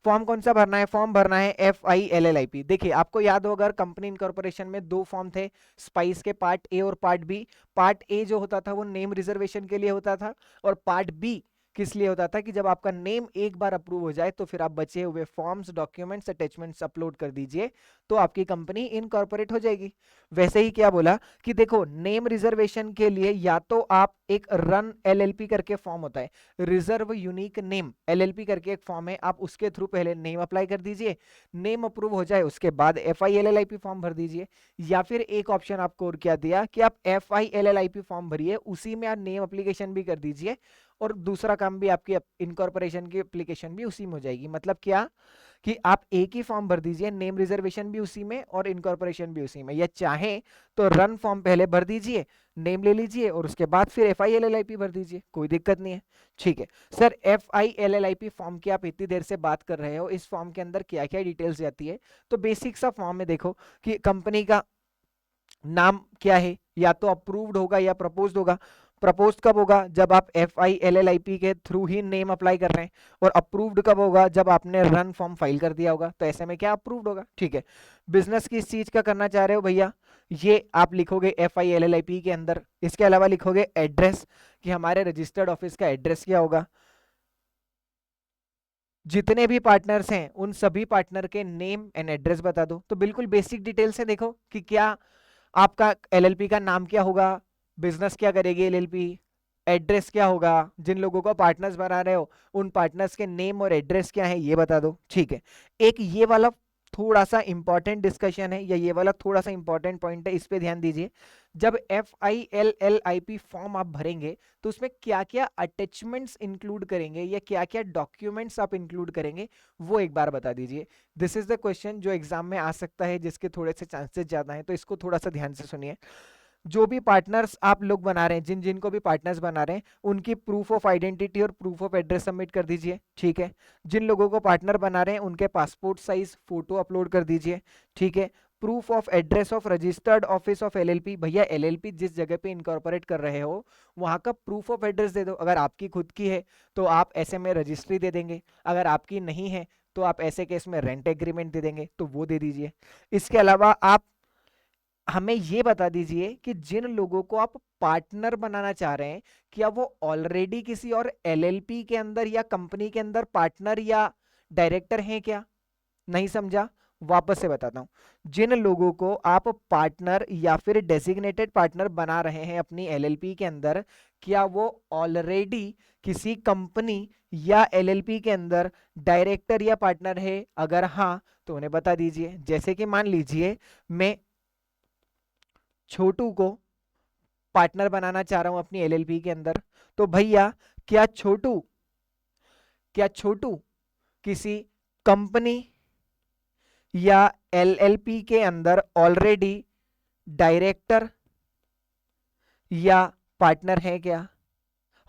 फॉर्म कौन सा भरना है? फॉर्म भरना है FILLIP। देखिए आपको याद हो, अगर कंपनी इनकॉर्पोरेशन में दो फॉर्म थे स्पाइस के, पार्ट ए और पार्ट बी। पार्ट ए जो होता था वो नेम रिजर्वेशन के लिए होता था, और पार्ट बी किस लिए होता था कि जब आपका नेम एक बार अप्रूव हो जाए तो फिर आप बचे हुए फॉर्म्स, डॉक्यूमेंट्स, अटैचमेंट्स अपलोड कर दीजिए तो आपकी कंपनी इनकॉर्पोरेट हो जाएगी। वैसे ही क्या बोला कि देखो नेम रिजर्वेशन के लिए या तो आप एक रन LLP करके फॉर्म होता है, रिजर्व यूनिक नेम LLP करके एक फॉर्म है, आप उसके थ्रू पहले नेम अप्लाई कर दीजिए, नेम अप्रूव हो जाए उसके बाद FILLIP फॉर्म भर दीजिए। या फिर एक ऑप्शन आपको और क्या दिया कि आप FILLIP फॉर्म भरिए, उसी में आप नेम एप्लीकेशन भी कर दीजिए और दूसरा काम भी, आपकी इनकॉर्पोरेशन की एप्लीकेशन भी उसी में हो जाएगी। मतलब क्या कि आप एक ही फॉर्म भर दीजिए, नेम रिजर्वेशन भी उसी में और इनकॉर्पोरेशन भी उसी में, या चाहे तो रन फॉर्म पहले भर दीजिए, नेम ले लीजिए और उसके बाद फिर FILLIP भर दीजिए, कोई दिक्कत नहीं है। ठीक है सर, FILLIP फॉर्म की आप इतनी देर से बात कर रहे हो, इस फॉर्म के अंदर क्या क्या डिटेल्स जाती है? तो बेसिक सा फॉर्म में देखो कि कंपनी का नाम क्या है, या तो अप्रूव्ड होगा या प्रपोज्ड होगा। प्रपोज्ड कब होगा? जब आप FILLIP के थ्रू ही नेम अप्लाई कर रहे हैं, और अप्रूव्ड कब होगा? जब आपने रन फॉर्म फाइल कर दिया होगा, तो ऐसे में क्या अप्रूव्ड होगा। ठीक है, बिजनेस किस चीज का करना चाह रहे हो भैया, ये आप लिखोगे FILLIP के अंदर। इसके अलावा लिखोगे एड्रेस, कि हमारे रजिस्टर्ड ऑफिस का एड्रेस क्या होगा। जितने भी पार्टनर्स हैं उन सभी पार्टनर के नेम एंड एड्रेस बता दो। तो बिल्कुल बेसिक डिटेल्स है, देखो कि क्या आपका LLP का नाम क्या होगा, बिजनेस क्या करेगी LLP, एड्रेस क्या होगा, जिन लोगों को पार्टनर्स बना रहे हो उन पार्टनर्स के नेम और एड्रेस क्या है ये बता दो। ठीक है, एक ये वाला थोड़ा सा इंपॉर्टेंट डिस्कशन है, या ये वाला थोड़ा सा इंपॉर्टेंट पॉइंट है, इस पे ध्यान दीजिए। जब FILLIP फॉर्म आप भरेंगे तो उसमें क्या क्या अटैचमेंट्स इंक्लूड करेंगे या क्या क्या डॉक्यूमेंट्स आप इंक्लूड करेंगे, वो एक बार बता दीजिए। दिस इज द क्वेश्चन जो एग्जाम में आ सकता है, जिसके थोड़े से चांसेस ज्यादा हैं, तो इसको थोड़ा सा ध्यान से सुनिए। जो भी पार्टनर्स आप लोग बना रहे हैं, जिन जिन को भी पार्टनर्स बना रहे हैं, उनकी प्रूफ ऑफ आइडेंटिटी और प्रूफ ऑफ एड्रेस सबमिट कर दीजिए। ठीक है, जिन लोगों को पार्टनर बना रहे हैं उनके पासपोर्ट साइज फोटो अपलोड कर दीजिए। ठीक है, proof of address of registered office of LLP, भैया LLP जिस जगह पे इनकॉर्पोरेट कर रहे हो वहां का प्रूफ ऑफ एड्रेस दे दो। अगर आपकी खुद की है तो आप ऐसे में रजिस्ट्री दे देंगे, अगर आपकी नहीं है तो आप ऐसे केस में रेंट एग्रीमेंट दे देंगे, तो वो दे दीजिए। इसके अलावा आप हमें ये बता दीजिए कि जिन लोगों को आप पार्टनर बनाना चाह रहे हैं, क्या वो ऑलरेडी किसी और LLP के अंदर या कंपनी के अंदर पार्टनर या डायरेक्टर हैं क्या? नहीं समझा, वापस से बताता हूं। जिन लोगों को आप पार्टनर या फिर डेजिग्नेटेड पार्टनर बना रहे हैं अपनी LLP के अंदर, क्या वो ऑलरेडी किसी कंपनी या LLP के अंदर डायरेक्टर या पार्टनर है? अगर हाँ तो उन्हें बता दीजिए। जैसे कि मान लीजिए मैं छोटू को पार्टनर बनाना चाह रहा हूं अपनी LLP के अंदर, तो भैया क्या छोटू किसी कंपनी या LLP के अंदर ऑलरेडी डायरेक्टर या पार्टनर है क्या?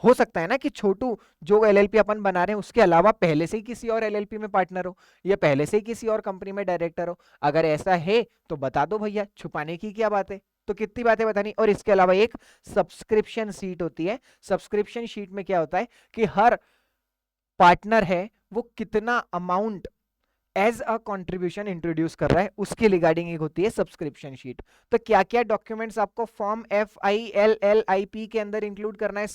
हो सकता है ना कि छोटू जो LLP अपन बना रहे हैं उसके अलावा पहले से ही किसी और LLP में पार्टनर हो, या पहले से ही किसी और कंपनी में डायरेक्टर हो। अगर ऐसा है तो बता दो भैया, छुपाने की क्या बात है। तो कितनी बातें बतानी। और इसके अलावा एक सब्सक्रिप्शन शीट होती है। सब्सक्रिप्शन शीट में क्या होता है कि हर पार्टनर है वो कितना amount as a contribution introduce कर रहा है, उसके रिगार्डिंग एक होती है सब्सक्रिप्शन शीट। तो क्या क्या डॉक्यूमेंट्स आपको फॉर्म FILLIP के अंदर इंक्लूड करना है?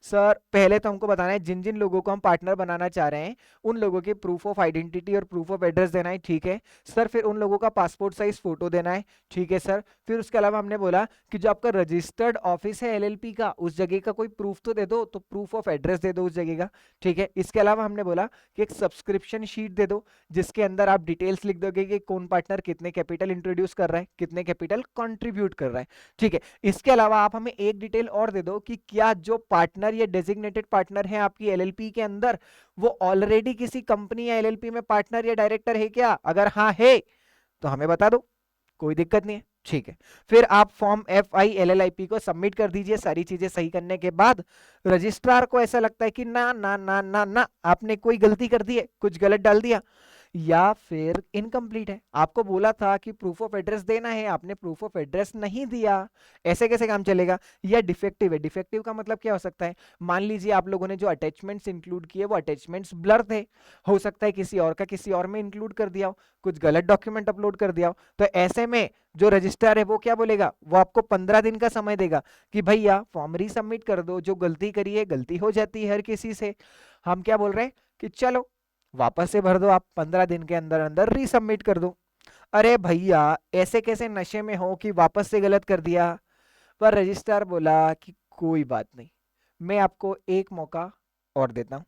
सर पहले तो हमको बताना है जिन जिन लोगों को हम पार्टनर बनाना चाह रहे हैं उन लोगों के प्रूफ ऑफ आइडेंटिटी और प्रूफ ऑफ एड्रेस देना है। ठीक है सर, फिर उन लोगों का पासपोर्ट साइज फोटो देना है। ठीक है सर, फिर उसके अलावा हमने बोला कि जो आपका रजिस्टर्ड ऑफिस है LLP का, उस जगह का कोई प्रूफ तो दे दो, तो प्रूफ ऑफ एड्रेस दे दो उस जगह का। ठीक है, इसके अलावा हमने बोला कि एक सब्सक्रिप्शन शीट दे दो जिसके अंदर आप डिटेल्स लिख दोगे कि कौन पार्टनर कितने कैपिटल इंट्रोड्यूस कर रहा है, कितने कैपिटल कंट्रीब्यूट कर रहा है। ठीक है, इसके अलावा आप हमें एक डिटेल और दे दो कि क्या जो पार्टनर या डेजिग्नेटेड पार्टनर है आपकी एलएलपी के अंदर, वो ऑलरेडी किसी कंपनी या एलएलपी में पार्टनर या डायरेक्टर है क्या? अगर हाँ है तो हमें बता दो, कोई दिक्कत नहीं है, ठीक है। फिर आप फॉर्म FILLIP को सबमिट कर दीजिए। सारी चीजें सही करने के बाद रजिस्ट्रार को ऐसा लगता है कि ना ना ना ना ना, आपने कोई गलती कर दी है, कुछ गलत डाल दिया, या फिर इनकम्प्लीट है, आपको बोला था कि प्रूफ ऑफ एड्रेस देना है, आपने प्रूफ ऑफ एड्रेस नहीं दिया, ऐसे कैसे काम चलेगा? या डिफेक्टिव है। डिफेक्टिव का मतलब क्या हो सकता है? मान लीजिए आप लोगों ने जो अटैचमेंट्स इंक्लूड किए वो अटैचमेंट्स ब्लर थे, हो सकता है किसी और का किसी और में इंक्लूड कर दिया हो, कुछ गलत डॉक्यूमेंट अपलोड कर दिया हो, तो ऐसे में जो रजिस्ट्रार है वो क्या बोलेगा? वो आपको 15 दिन का समय देगा कि भैया फॉर्म रीसबमिट कर दो, जो गलती करी है, गलती हो जाती है हर किसी से, हम क्या बोल रहे हैं कि चलो वापस से भर दो, आप 15 दिन के अंदर अंदर रीसबमिट कर दो। अरे भैया ऐसे कैसे नशे में हो कि वापस से गलत कर दिया? पर रजिस्ट्रार बोला कि कोई बात नहीं, मैं आपको एक मौका और देता हूं,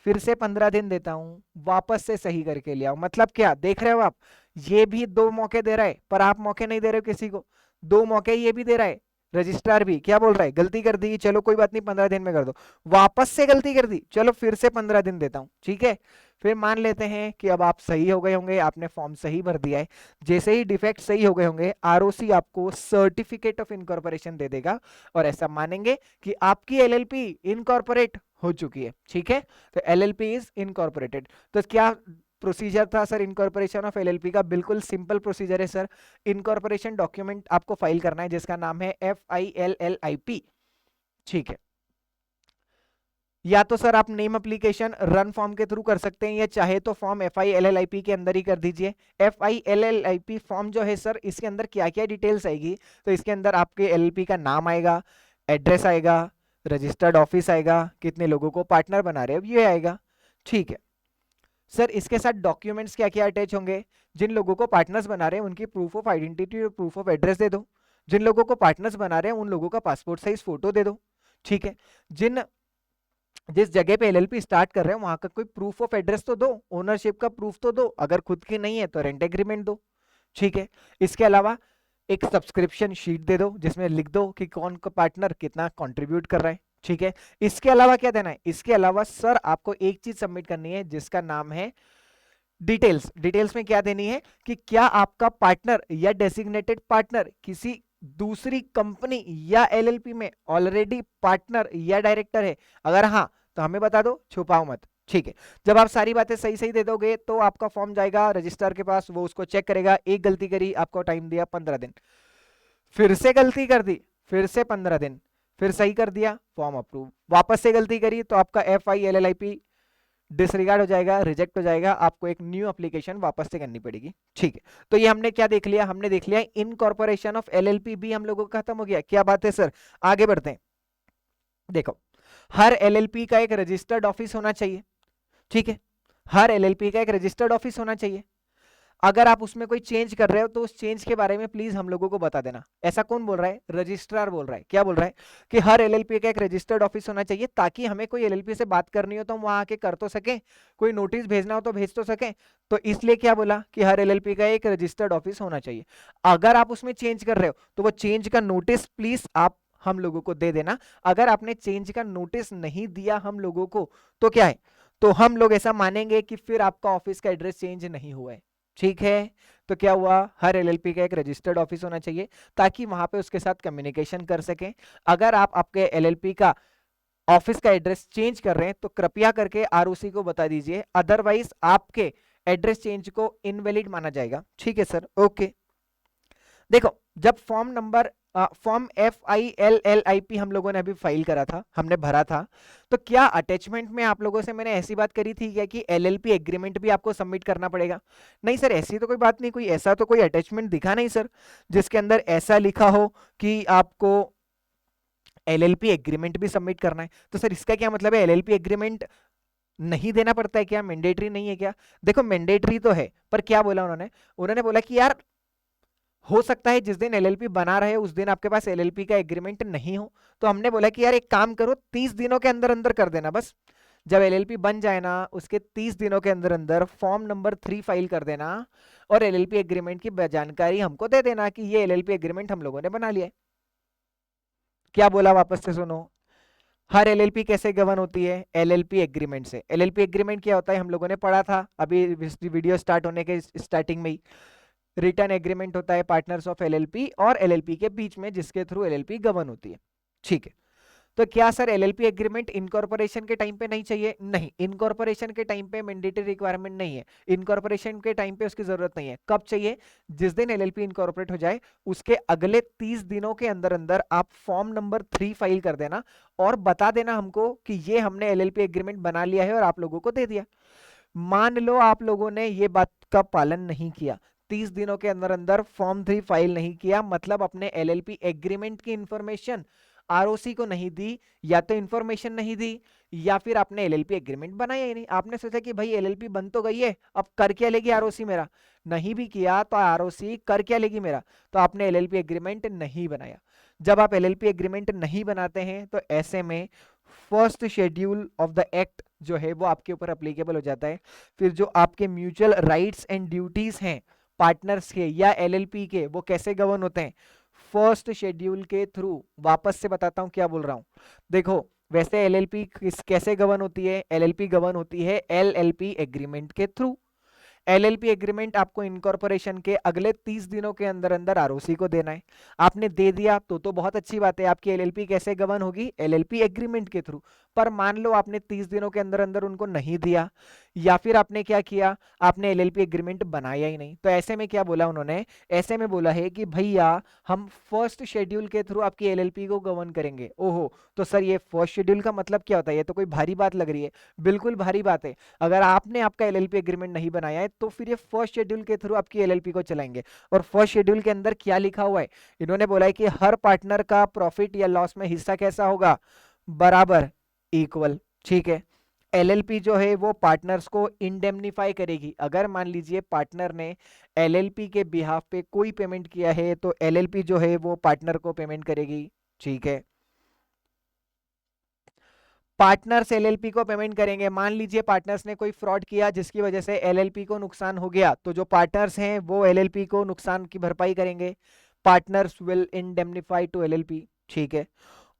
फिर से 15 दिन देता हूं, वापस से सही करके ले आओ। मतलब क्या देख रहे हो आप, ये भी 2 मौके दे रहा है, पर आप मौके नहीं दे रहे हो किसी को, 2 मौके ये भी दे रहा है। रजिस्ट्रार भी क्या बोल रहा है? गलती कर दी, चलो कोई बात नहीं 15 दिन में कर दो, वापस से गलती कर दी, चलो फिर से 15 दिन देता हूं, ठीक है। फिर मान लेते हैं कि अब आप सही हो गए होंगे, आपने फॉर्म सही भर दिया है, जैसे ही डिफेक्ट सही हो गए होंगे, आरओसी आपको सर्टिफिकेट ऑफ इनकॉर्पोरेशन दे देगा और ऐसा मानेंगे कि आपकी एलएलपी इनकॉर्पोरेट हो चुकी है, ठीक है। तो एलएलपी इज इनकॉर्पोरेटेड। तो क्या प्रोसीजर था सर इनकॉर्पोरेशन ऑफ एलएलपी का? बिल्कुल सिंपल प्रोसीजर है सर। इनकॉर्पोरेशन डॉक्यूमेंट आपको फाइल करना है जिसका नाम है FILLIP, ठीक है। या तो सर आप नेम एप्लीकेशन रन फॉर्म के थ्रू कर सकते हैं, या चाहे तो फॉर्म FILLIP के अंदर ही कर दीजिए। FILLIP फॉर्म जो है सर, इसके अंदर क्या क्या डिटेल्स आएगी? तो इसके अंदर आपके एलएलपी का नाम आएगा, एड्रेस आएगा, रजिस्टर्ड ऑफिस आएगा, कितने लोगों को पार्टनर बना रहे हो ये आएगा, ठीक है। सर इसके साथ डॉक्यूमेंट्स क्या क्या अटैच होंगे? जिन लोगों को पार्टनर्स बना रहे हैं उनकी प्रूफ ऑफ आइडेंटिटी और प्रूफ ऑफ एड्रेस दे दो, जिन लोगों को पार्टनर्स बना रहे हैं उन लोगों का पासपोर्ट साइज फोटो दे दो, ठीक है। जिस जगह पे एलएलपी स्टार्ट कर रहे हैं वहां का कोई प्रूफ ऑफ एड्रेस तो दो, ओनरशिप का प्रूफ तो दो, अगर खुद की नहीं है तो रेंट एग्रीमेंट दो, ठीक है। इसके अलावा एक सब्सक्रिप्शन शीट दे दो जिसमें लिख दो कि कौन का पार्टनर कितना कंट्रीब्यूट कर रहा है, ठीक है। इसके अलावा क्या देना है? इसके अलावा सर आपको एक चीज सबमिट करनी है जिसका नाम है डिटेल्स। डिटेल्स में क्या देनी है कि क्या आपका पार्टनर या डेसिग्नेटेड पार्टनर किसी दूसरी कंपनी या एलएलपी में ऑलरेडी पार्टनर या डायरेक्टर है? अगर हाँ तो हमें बता दो, छुपाओ मत, ठीक है। जब आप सारी बातें सही सही दे दोगे तो आपका फॉर्म जाएगा रजिस्ट्रार के पास, वो उसको चेक करेगा। एक गलती करी, आपको टाइम दिया 15 दिन, फिर से गलती कर दी, फिर से 15 दिन, फिर सही कर दिया, फॉर्म अप्रूव। वापस से गलती करी तो आपका FILLIP डिसरिगार्ड हो जाएगा, रिजेक्ट हो जाएगा, आपको एक न्यू एप्लीकेशन वापस से करनी पड़ेगी, ठीक है। तो ये हमने क्या देख लिया? हमने देख लिया इनकॉर्पोरेशन ऑफ एलएलपी भी हम लोगों का खत्म हो गया। क्या बात है सर, आगे बढ़ते हैं। देखो, हर एलएलपी का एक रजिस्टर्ड ऑफिस होना चाहिए, ठीक है। हर एलएलपी का एक रजिस्टर्ड ऑफिस होना चाहिए। अगर आप उसमें कोई चेंज कर रहे हो तो उस चेंज के बारे में प्लीज हम लोगों को बता देना। ऐसा कौन बोल रहा है? रजिस्ट्रार बोल रहा है। क्या बोल रहा है? कि हर एलएलपी का एक रजिस्टर्ड ऑफिस होना चाहिए, ताकि हमें कोई एलएलपी से बात करनी हो तो हम वहां आके कर तो सके, कोई नोटिस भेजना हो तो भेज तो सके। तो इसलिए क्या बोला कि हर एलएलपी का एक रजिस्टर्ड ऑफिस होना चाहिए। अगर आप उसमें चेंज कर रहे हो तो वो चेंज का नोटिस प्लीज आप हम लोगों को दे देना। अगर आपने चेंज का नोटिस नहीं दिया हम लोगों को तो क्या है, तो हम लोग ऐसा मानेंगे कि फिर आपका ऑफिस का एड्रेस चेंज नहीं हुआ है, ठीक है। तो क्या हुआ? हर एलएलपी का एक रजिस्टर्ड ऑफिस होना चाहिए ताकि वहां पे उसके साथ कम्युनिकेशन कर सकें। अगर आप आपके एलएलपी का ऑफिस का एड्रेस चेंज कर रहे हैं तो कृपया करके आरओसी को बता दीजिए, अदरवाइज आपके एड्रेस चेंज को इनवैलिड माना जाएगा, ठीक है सर। ओके, देखो, जब फॉर्म FILLIP हम लोगों ने अभी फाइल करा था, हमने भरा था, तो क्या अटैचमेंट में आप लोगों से मैंने ऐसी बात करी थी क्या कि LLP एग्रीमेंट भी आपको सबमिट करना पड़ेगा? नहीं सर, ऐसी तो कोई बात नहीं, कोई ऐसा तो कोई अटैचमेंट दिखा नहीं सर जिसके अंदर ऐसा लिखा हो कि आपको LLP एग्रीमेंट भी सबमिट करना है। तो सर इसका क्या मतलब है? LLP एग्रीमेंट नहीं देना पड़ता है क्या? मैंडेटरी नहीं है क्या? देखो, मैंडेटरी तो है, पर क्या बोला उन्होंने? उन्होंने बोला कि यार हो सकता है जिस दिन एलएलपी बना रहे उस दिन आपके पास एलएलपी का एग्रीमेंट नहीं हो। तो हमने बोला कि यार एक काम करो, 30 दिनों के अंदर अंदर कर देना बस। जब एलएलपी बन जाए ना, उसके 30 दिनों के अंदर अंदर फॉर्म नंबर 3 फाइल कर देना और एलएलपी एग्रीमेंट की जानकारी हमको दे देना कि ये एलएलपी एग्रीमेंट हम लोगों ने बना लिया है। क्या बोला? वापस से सुनो, हर एलएलपी कैसे गवर्न होती है? एलएलपी एग्रीमेंट से। एलएलपी एग्रीमेंट क्या होता है हम लोगों ने पढ़ा था अभी वीडियो स्टार्ट होने के स्टार्टिंग में ही। रिटर्न एग्रीमेंट होता है पार्टनर्स ऑफ एलएलपी और एलएलपी के बीच में, जिसके थ्रू एलएलपी गवर्न होती है। ठीक है, तो क्या सर एलएलपी एग्रीमेंट इनकॉर्पोरेशन के टाइम पे नहीं चाहिए? नहीं, इनकॉर्पोरेशन के टाइम पे मैंडेटरी रिक्वायरमेंट नहीं है, इनकॉर्पोरेशन के टाइम पे उसकी जरूरत नहीं है। कब चाहिए? जिस दिन एलएलपी इनकॉर्पोरेट हो जाए उसके अगले 30 दिनों के अंदर अंदर आप फॉर्म नंबर 3 फाइल कर देना और बता देना हमको कि ये हमने एलएलपी एग्रीमेंट बना लिया है और आप लोगों को दे दिया। मान लो आप लोगों ने ये बात का पालन नहीं किया, 30 दिनों के अंदर अंदर फॉर्म 3 फाइल नहीं किया, मतलब अपने एलएलपी एग्रीमेंट की इंफॉर्मेशन आरओसी को नहीं दी, या तो इंफॉर्मेशन नहीं दी या फिर आपने एलएलपी एग्रीमेंट बनाया ही नहीं। आपने सोचा कि भाई एलएलपी बन तो गई है, अब कर क्या लेगी आरओसी मेरा? नहीं भी किया तो आरओसी कर क्या लेगी मेरा? तो आपने एलएलपी एग्रीमेंट नहीं बनाया। जब आप एलएलपी एग्रीमेंट नहीं बनाते हैं तो ऐसे में first schedule of the act जो है वो आपके ऊपर अप्लीकेबल हो जाता है। फिर जो आपके म्यूचुअल राइट्स एंड ड्यूटीज हैं पार्टनर्स के या एलएलपी के, वो कैसे गवर्न होते हैं? फर्स्ट शेड्यूल के थ्रू। वापस से बताता हूं क्या बोल रहा हूं। देखो, वैसे एलएलपी कैसे गवर्न होती है? एलएलपी गवर्न होती है एलएलपी एग्रीमेंट के थ्रू। एलएलपी एग्रीमेंट आपको इनकॉर्पोरेशन के अगले 30 दिनों के अंदर अंदर आरओसी को देना है। आपने दे दिया तो बहुत अच्छी बात है। आपकी एलएलपी कैसे गवर्न होगी? एलएलपी एग्रीमेंट के थ्रू। पर मान लो आपने 30 दिनों के अंदर अंदर उनको नहीं दिया, या फिर आपने क्या किया, आपने एलएलपी एग्रीमेंट बनाया ही नहीं, तो ऐसे में क्या बोला उन्होंने? ऐसे में बोला है कि भैया हम फर्स्ट शेड्यूल के थ्रू आपकी एलएलपी को गवर्न करेंगे। ओहो, तो सर ये फर्स्ट शेड्यूल का मतलब क्या होता है? ये तो कोई भारी बात लग रही है। बिल्कुल भारी बात है। अगर आपने आपका एलएलपी एग्रीमेंट नहीं बनाया है तो फिर ये फर्स्ट शेड्यूल के थ्रू आपकी एलएलपी को चलाएंगे। और फर्स्ट शेड्यूल के अंदर क्या लिखा हुआ है? इन्होंने बोला है कि हर पार्टनर का प्रॉफिट या लॉस में हिस्सा कैसा होगा? बराबर, इक्वल। ठीक है, एलएलपी जो है वो पार्टनर्स को इंडेमनीफाई करेगी। अगर मान लीजिए पार्टनर ने एलएलपी के बिहाफ पे कोई पेमेंट किया है तो एलएलपी जो है वो पार्टनर को पेमेंट करेगी। ठीक है, पार्टनर्स एलएलपी को पेमेंट करेंगे। मान लीजिए पार्टनर्स ने कोई फ्रॉड किया जिसकी वजह से एलएलपी को नुकसान हो गया, तो जो पार्टनर्स हैं वो एलएलपी को नुकसान की भरपाई करेंगे। Partners will indemnify to LLP. ठीक है,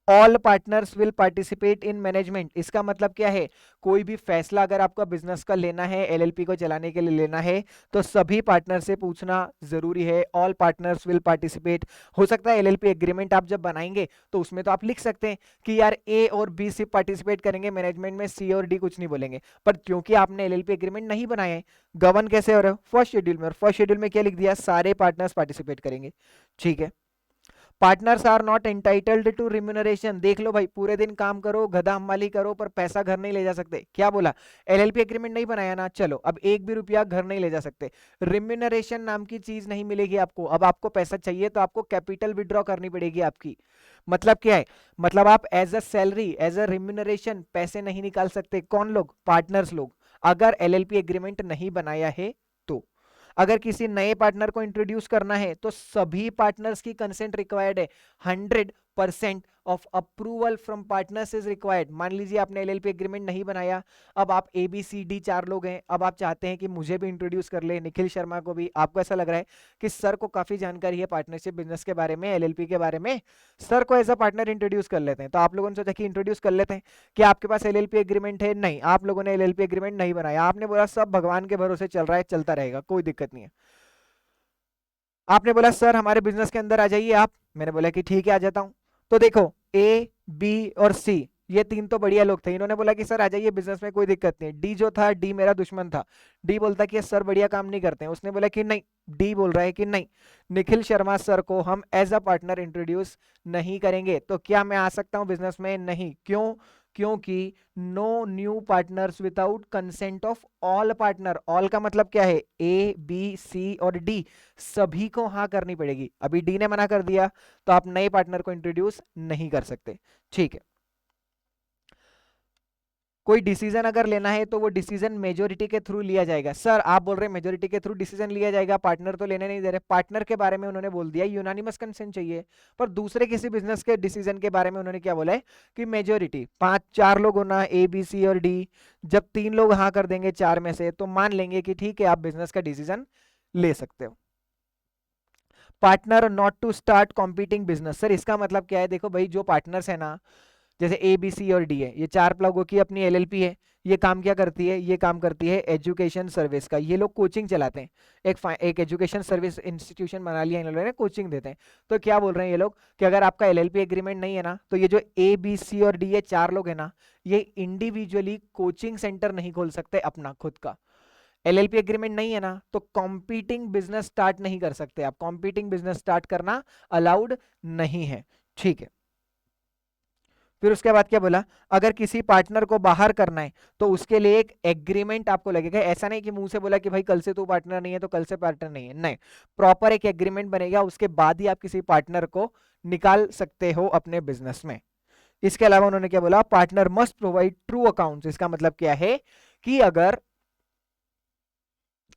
all partners will participate in management. इसका मतलब क्या है? कोई भी फैसला अगर आपका बिजनेस का लेना है, एलएलपी को चलाने के लिए लेना है, तो सभी पार्टनर से पूछना जरूरी है। All partners will participate. हो सकता है एलएलपी एग्रीमेंट आप जब बनाएंगे तो उसमें तो आप लिख सकते हैं कि यार ए और बी सिर्फ पार्टिसिपेट करेंगे मैनेजमेंट में, सी और डी कुछ नहीं बोलेंगे। पर क्योंकि आपने एलएलपी एग्रीमेंट नहीं बनाया है, गवर्न कैसे हो रहे हो? फर्स्ट शेड्यूल में। और फर्स्ट शेड्यूल में क्या लिख दिया? सारे पार्टनर्स पार्टिसिपेट करेंगे। ठीक है, partners are not entitled to remuneration. देख लो भाई, पूरे दिन काम करो, गधा हमाली करो, पर पैसा घर नहीं ले जा सकते। क्या बोला? एलएलपी एग्रीमेंट नहीं बनाया ना, चलो अब एक भी रुपया घर नहीं ले जा सकते। रिम्यूनरेशन नाम की चीज नहीं मिलेगी आपको। अब आपको पैसा चाहिए तो आपको कैपिटल विड्रॉ करनी पड़ेगी आपकी। मतलब क्या है? मतलब आप as a salary, as a remuneration पैसे नहीं निकाल सकते। कौन लोग? पार्टनर्स लोग, अगर एलएलपी एग्रीमेंट नहीं बनाया है तो। अगर किसी नए पार्टनर को इंट्रोड्यूस करना है तो सभी पार्टनर्स की कंसेंट रिक्वायर्ड है। 100% of approval from partners is required. मान लीजिए आपने एलएलपी एग्रीमेंट नहीं बनाया, अब आप ए बी सी डी 4 लोग हैं, अब आप चाहते हैं कि मुझे भी इंट्रोड्यूस कर ले, निखिल शर्मा को भी। आपको ऐसा लग रहा है कि सर को काफी जानकारी है पार्टनरशिप बिजनेस के बारे में, एलएलपी के बारे में, सर को एज अ पार्टनर इंट्रोड्यूस कर लेते हैं। तो आप लोगों ने सोचा कि इंट्रोड्यूस कर लेते हैं। कि आपके पास एलएलपी एग्रीमेंट है? नहीं, आप लोगों ने एलएलपी एग्रीमेंट नहीं बनाया। आपने बोला सब भगवान के भरोसे चल रहा है, चलता रहेगा, कोई दिक्कत नहीं है। आपने बोला सर हमारे बिजनेस के अंदर आ जाइए आप। मैंने बोला कि ठीक है आ जाता हूं। तो देखो, ए बी और सी, ये तीन तो बढ़िया लोग थे, इन्होंने बोला कि सर आ जाइए बिजनेस में, कोई दिक्कत नहीं। डी जो था, डी मेरा दुश्मन था। डी बोलता कि सर बढ़िया काम नहीं करते हैं, उसने बोला कि नहीं, डी बोल रहा है कि नहीं, निखिल शर्मा सर को हम एज अ पार्टनर इंट्रोड्यूस नहीं करेंगे। तो क्या मैं आ सकता हूं बिजनेस में? नहीं। क्यों? क्योंकि no new partners without consent of all partner. All का मतलब क्या है? ए बी सी और डी, सभी को हाँ करनी पड़ेगी। अभी डी ने मना कर दिया तो आप नए पार्टनर को इंट्रोड्यूस नहीं कर सकते। ठीक है, कोई डिसीजन अगर लेना है तो वो डिसीजन मेजोरिटी के थ्रू लिया जाएगा। सर आप बोल रहे हैं मेजोरिटी के थ्रू डिसीजन लिया जाएगा, पार्टनर तो लेने नहीं दे रहे। पार्टनर के बारे में उन्होंने बोल दिया यूनानिमस कंसेंट चाहिए, पर दूसरे किसी बिजनेस के डिसीजन के बारे में उन्होंने क्या बोला है कि मेजोरिटी, 4 लोग होना, ए बी सी और डी, जब 3 लोग हाँ कर देंगे 4 में से तो मान लेंगे कि ठीक है आप बिजनेस का डिसीजन ले सकते हो। Partner not to start competing business. Sir इसका मतलब क्या है? देखो भाई, जो पार्टनर्स है ना, जैसे ए बी सी और डी है, ये 4 लोगों की अपनी एलएलपी है। ये काम क्या करती है? ये काम करती है एजुकेशन सर्विस का। ये लोग कोचिंग चलाते हैं, एक एजुकेशन सर्विस इंस्टीट्यूशन बना लिया इन लोगों ने, कोचिंग देते हैं। तो क्या बोल रहे हैं ये लोग कि अगर आपका एलएलपी एग्रीमेंट नहीं है ना, तो ये जो ए बी सी और डी ये 4 लोग है ना, ये इंडिविजुअली कोचिंग सेंटर नहीं खोल सकते अपना खुद का। एलएलपी एग्रीमेंट नहीं है ना, तो कॉम्पीटिंग बिजनेस स्टार्ट नहीं कर सकते आप। कॉम्पीटिंग बिजनेस स्टार्ट करना अलाउड नहीं है, ठीक है। फिर उसके बाद क्या बोला? अगर किसी पार्टनर को बाहर करना है तो उसके लिए एक एग्रीमेंट आपको लगेगा। ऐसा नहीं कि मुंह से बोला कि भाई कल से तू पार्टनर नहीं है तो कल से पार्टनर नहीं है, नहीं, प्रॉपर एक एग्रीमेंट बनेगा, उसके बाद ही आप किसी पार्टनर को निकाल सकते हो अपने बिजनेस में। इसके अलावा उन्होंने क्या बोला? Partner must provide true accounts. इसका मतलब क्या है कि अगर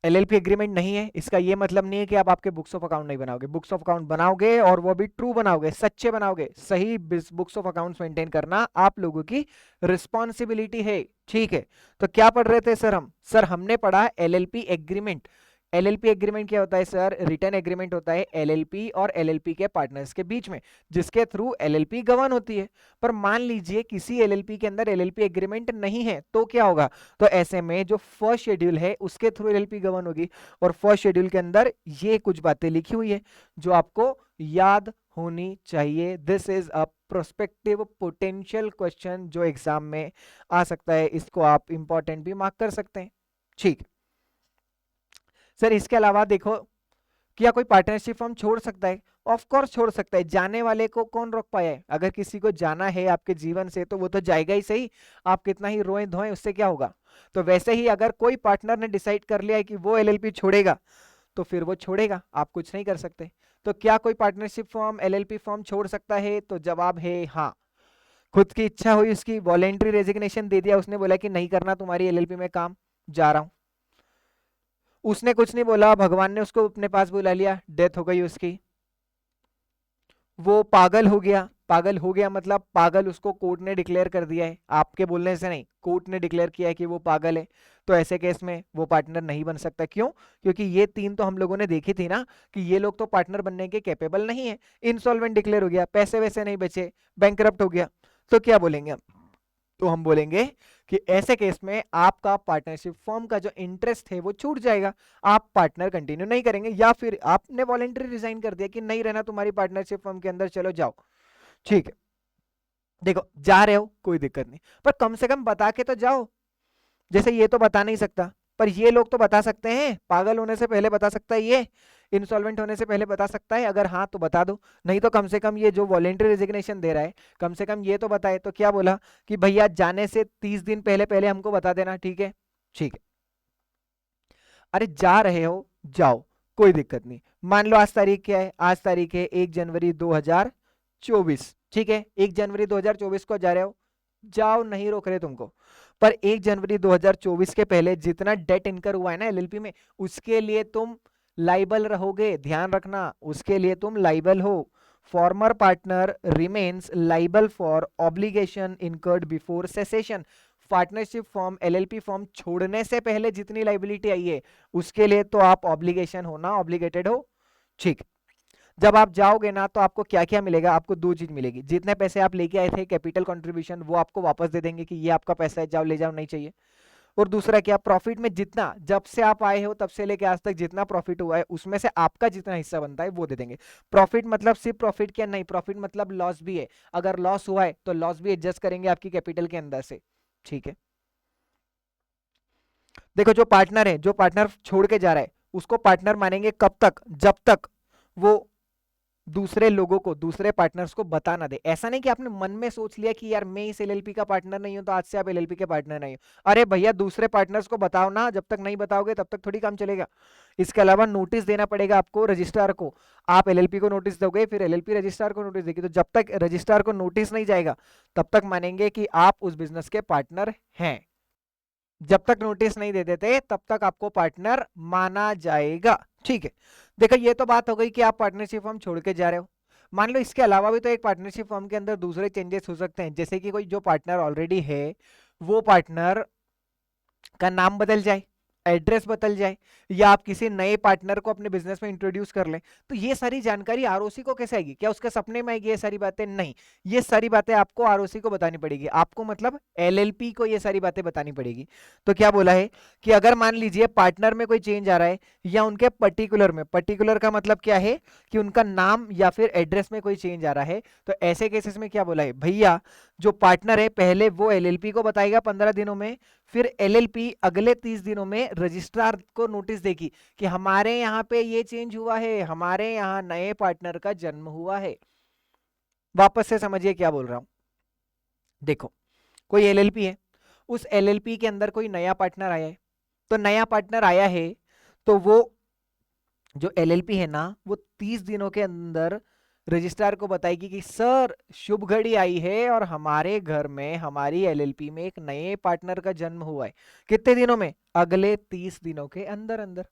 एलएलपी एग्रीमेंट नहीं है, इसका ये मतलब नहीं है कि आप आपके बुक्स ऑफ अकाउंट नहीं बनाओगे। बुक्स ऑफ अकाउंट बनाओगे और वो भी ट्रू बनाओगे, सच्चे बनाओगे। सही बुक्स ऑफ अकाउंट्स मेंटेन करना आप लोगों की रिस्पॉन्सिबिलिटी है, ठीक है। तो क्या पढ़ रहे थे सर हम? सर हमने पढ़ा एलएलपी एग्रीमेंट। एलएलपी एग्रीमेंट क्या होता है सर? रिटर्न एग्रीमेंट होता है एलएलपी और एलएलपी के पार्टनर्स के बीच में, जिसके थ्रू एलएलपी गवर्न होती है। पर मान लीजिए किसी एलएलपी के अंदर एलएलपी एग्रीमेंट नहीं है, तो क्या होगा? तो ऐसे में जो फर्स्ट शेड्यूल है उसके थ्रू एलएलपी गवर्न होगी। और फर्स्ट शेड्यूल के अंदर ये कुछ बातें लिखी हुई है जो आपको याद होनी चाहिए। This is a prospective potential question जो एग्जाम में आ सकता है, इसको आप इंपॉर्टेंट भी मार्क कर सकते हैं, ठीक। सर इसके अलावा देखो, क्या कोई पार्टनरशिप फॉर्म छोड़ सकता है? ऑफ कोर्स छोड़ सकता है। जाने वाले को कौन रोक पाया है? अगर किसी को जाना है आपके जीवन से तो वो तो जाएगा ही सही, आप कितना ही रोए धोएं उससे क्या होगा। तो वैसे ही अगर कोई पार्टनर ने डिसाइड कर लिया है कि वो एलएलपी छोड़ेगा तो फिर वो छोड़ेगा, आप कुछ नहीं कर सकते। तो क्या कोई पार्टनरशिप फॉर्म एलएलपी फॉर्म छोड़ सकता है? तो जवाब है हाँ। खुद की इच्छा हुई, उसकी वॉलेंट्री रेजिग्नेशन दे दिया, उसने बोला कि नहीं करना तुम्हारी एलएलपी में काम, जा रहा हूं। उसने कुछ नहीं बोला, भगवान ने उसको अपने पास बुला लिया, डेथ हो गई उसकी, वो पागल हो गया। पागल हो गया मतलब पागल उसको कोर्ट ने डिक्लेयर कर दिया है, आपके बोलने से नहीं, कोर्ट ने डिक्लेयर किया है कि वो पागल है। तो ऐसे केस में वो पार्टनर नहीं बन सकता। क्यों? क्योंकि ये 3 तो हम लोगों ने देखी थी ना कि ये लोग तो पार्टनर बनने के कैपेबल नहीं है। इंसॉल्वेंट डिक्लेयर हो गया, पैसे वैसे नहीं बचे, बैंकरप्ट हो गया, तो क्या बोलेंगे हम? तो हम बोलेंगे कि ऐसे केस में आपका पार्टनरशिप फॉर्म का जो इंटरेस्ट है वो छूट जाएगा, आप पार्टनर कंटिन्यू नहीं करेंगे, या फिर आपने वॉलेंटरी रिजाइन कर दिया कि नहीं रहना तुम्हारी पार्टनरशिप फॉर्म के अंदर, चलो जाओ, ठीक है। देखो जा रहे हो कोई दिक्कत नहीं, पर कम से कम बता के तो जाओ। जैसे ये तो बता नहीं सकता, पर ये लोग तो बता सकते हैं, पागल होने से पहले बता सकता है, ये इंसॉल्वेंट होने से पहले बता सकता है। अगर हाँ तो बता दो, नहीं तो कम से कम ये जो वॉलेंटरी रेजिग्नेशन दे रहा है कम से कम ये तो बताए। तो क्या बोला कि भैया जाने से 30 दिन पहले पहले हमको बता देना, ठीक है, ठीक है। अरे जा रहे हो जाओ, कोई दिक्कत नहीं। मान लो आज तारीख क्या है? आज तारीख है 1 जनवरी 2024, ठीक है। 1 जनवरी 2024 को जा रहे हो, जाओ, नहीं रोक रहे तुमको। पर 1 जनवरी 2024 के पहले जितना डेट इनकर हुआ है ना एलएलपी में, उसके लिए तुम लाइबल रहोगे, ध्यान रखना, उसके लिए तुम लाइबल हो। Farmer partner remains liable for obligation incurred before cessation. Partnership form LLP form छोड़ने से पहले जितनी लाइबिलिटी आई है उसके लिए तो आप ऑब्लिगेशन हो ना, ऑब्लिगेटेड हो, ठीक। जब आप जाओगे ना तो आपको क्या क्या मिलेगा? आपको 2 चीज मिलेगी। जितने पैसे आप लेके आए थे कैपिटल कंट्रीब्यूशन, वो आपको वापस दे देंगे कि ये आपका पैसा है, जाओ ले जाओ, नहीं चाहिए। और दूसरा क्या? प्रॉफिट में जितना जब से आप आए हो तब से लेके आज तक जितना प्रॉफिट हुआ है उसमें से आपका जितना हिस्सा बनता है वो दे देंगे। प्रॉफिट मतलब सिर्फ प्रॉफिट क्या? नहीं, प्रॉफिट मतलब लॉस भी है। अगर लॉस हुआ है तो लॉस भी एडजस्ट करेंगे आपकी कैपिटल के अंदर से, ठीक है। देखो जो पार्टनर है, जो पार्टनर छोड़ के जा रहा है उसको पार्टनर मानेंगे कब तक? जब तक वो दूसरे लोगों को, दूसरे पार्टनर्स को बता ना दे। ऐसा नहीं कि आपने मन में सोच लिया कि यार मैं इस एलएलपी का पार्टनर नहीं हूं तो आज से आप एलएलपी के पार्टनर नहीं हो। अरे भैया दूसरे पार्टनर्स को बताओ ना, जब तक नहीं बताओगे तब तक थोड़ी काम चलेगा। इसके अलावा नोटिस देना पड़ेगा आपको रजिस्ट्रार को। आप एलएलपी को नोटिस दोगे, फिर एलएलपी रजिस्ट्रार को नोटिस देगी। तो जब तक रजिस्ट्रार को नोटिस नहीं जाएगा तब तक मानेंगे कि आप उस बिजनेस के पार्टनर हैं। जब तक नोटिस नहीं दे देते तब तक आपको पार्टनर माना जाएगा, ठीक है। देखो ये तो बात हो गई कि आप पार्टनरशिप फॉर्म छोड़ के जा रहे हो। मान लो इसके अलावा भी तो एक पार्टनरशिप फॉर्म के अंदर दूसरे चेंजेस हो सकते हैं, जैसे कि कोई जो पार्टनर ऑलरेडी है वो पार्टनर का नाम बदल जाए, एड्रेस बदल जाए, या आप किसी नए पार्टनर को अपने बिजनेस में इंट्रोड्यूस कर लें, तो ये सारी जानकारी आरओसी को कैसे आएगी? क्या उसके सपने में आएगी ये सारी बातें? नहीं, ये सारी बातें आपको आरओसी को बतानी पड़ेगी, आपको मतलब एलएलपी को ये सारी बातें बतानी पड़ेगी। तो क्या बोला है कि अगर मान लीजिए पार्टनर में कोई चेंज आ रहा है, या उनके पर्टिकुलर में, पर्टिकुलर का मतलब क्या है कि उनका नाम या फिर एड्रेस में कोई चेंज आ रहा है, तो ऐसे केसेस में क्या बोला है भैया, जो पार्टनर है पहले वो एलएलपी को बताएगा 15 दिनों में, फिर एलएलपी अगले 30 दिनों में रजिस्ट्रार को नोटिस देगी कि हमारे यहाँ पे ये चेंज हुआ है, हमारे यहाँ नए पार्टनर का जन्म हुआ है। वापस से समझिए क्या बोल रहा हूं। देखो, कोई एलएलपी है, उस एलएलपी के अंदर कोई नया पार्टनर आया है, तो नया पार्टनर आया है तो वो जो एलएलपी है ना, वो 30 दिनों के अंदर रजिस्ट्रार को बताएगी कि सर शुभ घड़ी आई है और हमारे घर में, हमारी एलएलपी में एक नए पार्टनर का जन्म हुआ है। कितने दिनों में? अगले 30 दिनों के अंदर अंदर।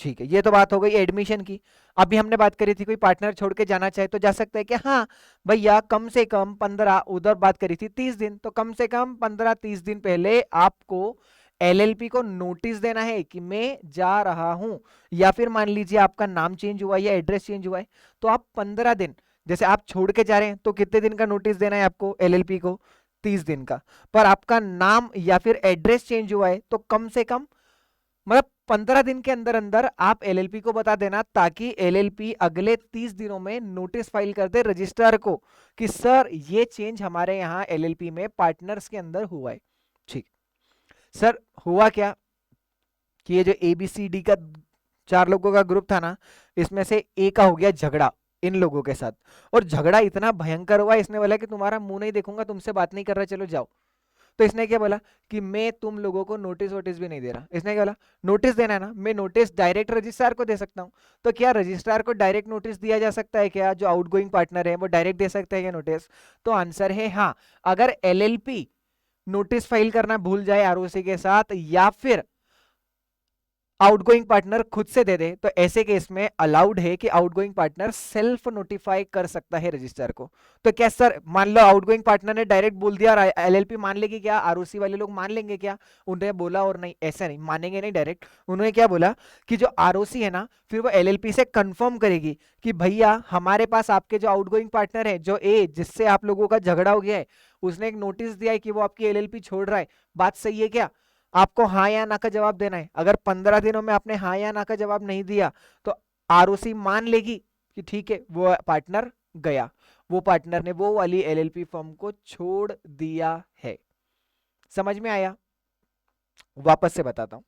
ठीक है, ये तो बात हो गई एडमिशन की। अभी हमने बात करी थी कोई पार्टनर छोड़ के जाना चाहे तो जा सकता है कि हाँ भैया कम से कम 15, उधर बात करी थी 30 दिन, तो कम से कम 15-30 दिन पहले आपको एलएलपी को नोटिस देना है कि मैं जा रहा हूं। या फिर मान लीजिए आपका नाम चेंज हुआ या एड्रेस चेंज हुआ है, तो आप 15 दिन, जैसे आप छोड़ के जा रहे हैं तो कितने दिन का नोटिस देना है आपको एलएलपी को? 30 दिन का। पर आपका नाम या फिर एड्रेस चेंज हुआ है तो कम से कम मतलब 15 दिन के अंदर अंदर आप एलएलपी को बता देना, ताकि एलएलपी अगले 30 दिनों में नोटिस फाइल कर दे रजिस्ट्रार को कि सर ये चेंज हमारे यहाँ एलएलपी में पार्टनर्स के अंदर हुआ है। ठीक, सर हुआ क्या कि ये जो एबीसीडी का 4 लोगों का ग्रुप था ना, इसमें से ए का हो गया झगड़ा इन लोगों के साथ, और झगड़ा इतना भयंकर हुआ, इसने बोला कि तुम्हारा मुंह नहीं देखूंगा, तुमसे बात नहीं कर रहा, चलो जाओ। तो इसने क्या बोला कि मैं तुम लोगों को नोटिस वोटिस भी नहीं दे रहा। इसने क्या बोला, नोटिस देना है ना, मैं नोटिस डायरेक्ट रजिस्ट्रार को दे सकता हूं। तो क्या रजिस्ट्रार को डायरेक्ट नोटिस दिया जा सकता है क्या? जो आउटगोइंग पार्टनर है वो डायरेक्ट दे सकते हैं क्या नोटिस? तो आंसर है हाँ। अगर एलएलपी नोटिस फाइल करना भूल जाए आरओसी के साथ, या फिर आउटगोइंग पार्टनर खुद से दे दे, तो ऐसे केस में अलाउड है कि आउटगोइंग पार्टनर सेल्फ नोटिफाई कर सकता है रजिस्ट्रार को। तो क्या सर, मान लो आउटगोइंग पार्टनर ने डायरेक्ट बोल दिया और एलएलपी मान लेगी क्या? आरओसी वाले लोग मान लेंगे क्या? उन्होंने बोला और नहीं, ऐसा नहीं मानेंगे, नहीं डायरेक्ट। उन्होंने क्या बोला कि जो आरओसी है ना, फिर वो एलएलपी से कंफर्म करेगी कि भैया हमारे पास आपके जो आउटगोइंग पार्टनर है, जो ए जिससे आप लोगों का झगड़ा हो गया है, उसने एक नोटिस दिया है कि वो आपकी एलएलपी छोड़ रहा है, बात सही है क्या? आपको हाँ या ना का जवाब देना है। अगर 15 दिनों में आपने हाँ या ना का जवाब नहीं दिया तो आरओसी मान लेगी कि ठीक है वो पार्टनर गया, वो पार्टनर ने वो वाली एलएलपी फर्म को छोड़ दिया है। समझ में आया? वापस से बताता हूं,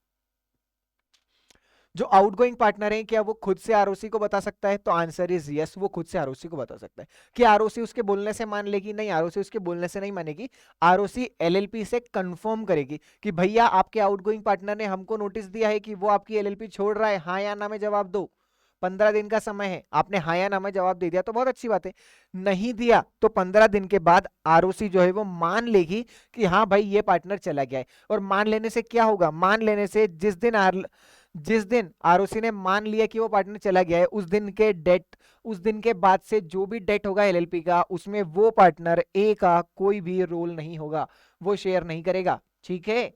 जो आउटगोइंग पार्टनर है क्या वो खुद से आरओसी को बता सकता है? तो आंसर इज यस, वो खुद से आरओसी को बता सकता है। कि आरओसी उसके बोलने से मान लेगी? नहीं, आरओसी उसके बोलने से नहीं मानेगी। आरओसी एलएलपी से कंफर्म करेगी कि भैया आपके आउटगोइंग पार्टनर ने हमको नोटिस दिया है कि वो आपकी एलएलपी छोड़ रहा है, हाँ या ना में जवाब दो। 15 दिन का समय है, आपने हाँ या ना में जवाब दे दिया तो बहुत अच्छी बात है। नहीं दिया तो 15 दिन के बाद आरओसी जो है वो मान लेगी कि हाँ भाई ये पार्टनर चला गया है। और मान लेने से क्या होगा? मान लेने से जिस दिन आरओसी ने मान लिया कि वो पार्टनर चला गया है, उस दिन के बाद से जो भी डेट होगा एलएलपी का, उसमें वो पार्टनर ए का कोई भी रोल नहीं होगा, वो शेयर नहीं करेगा। ठीक है?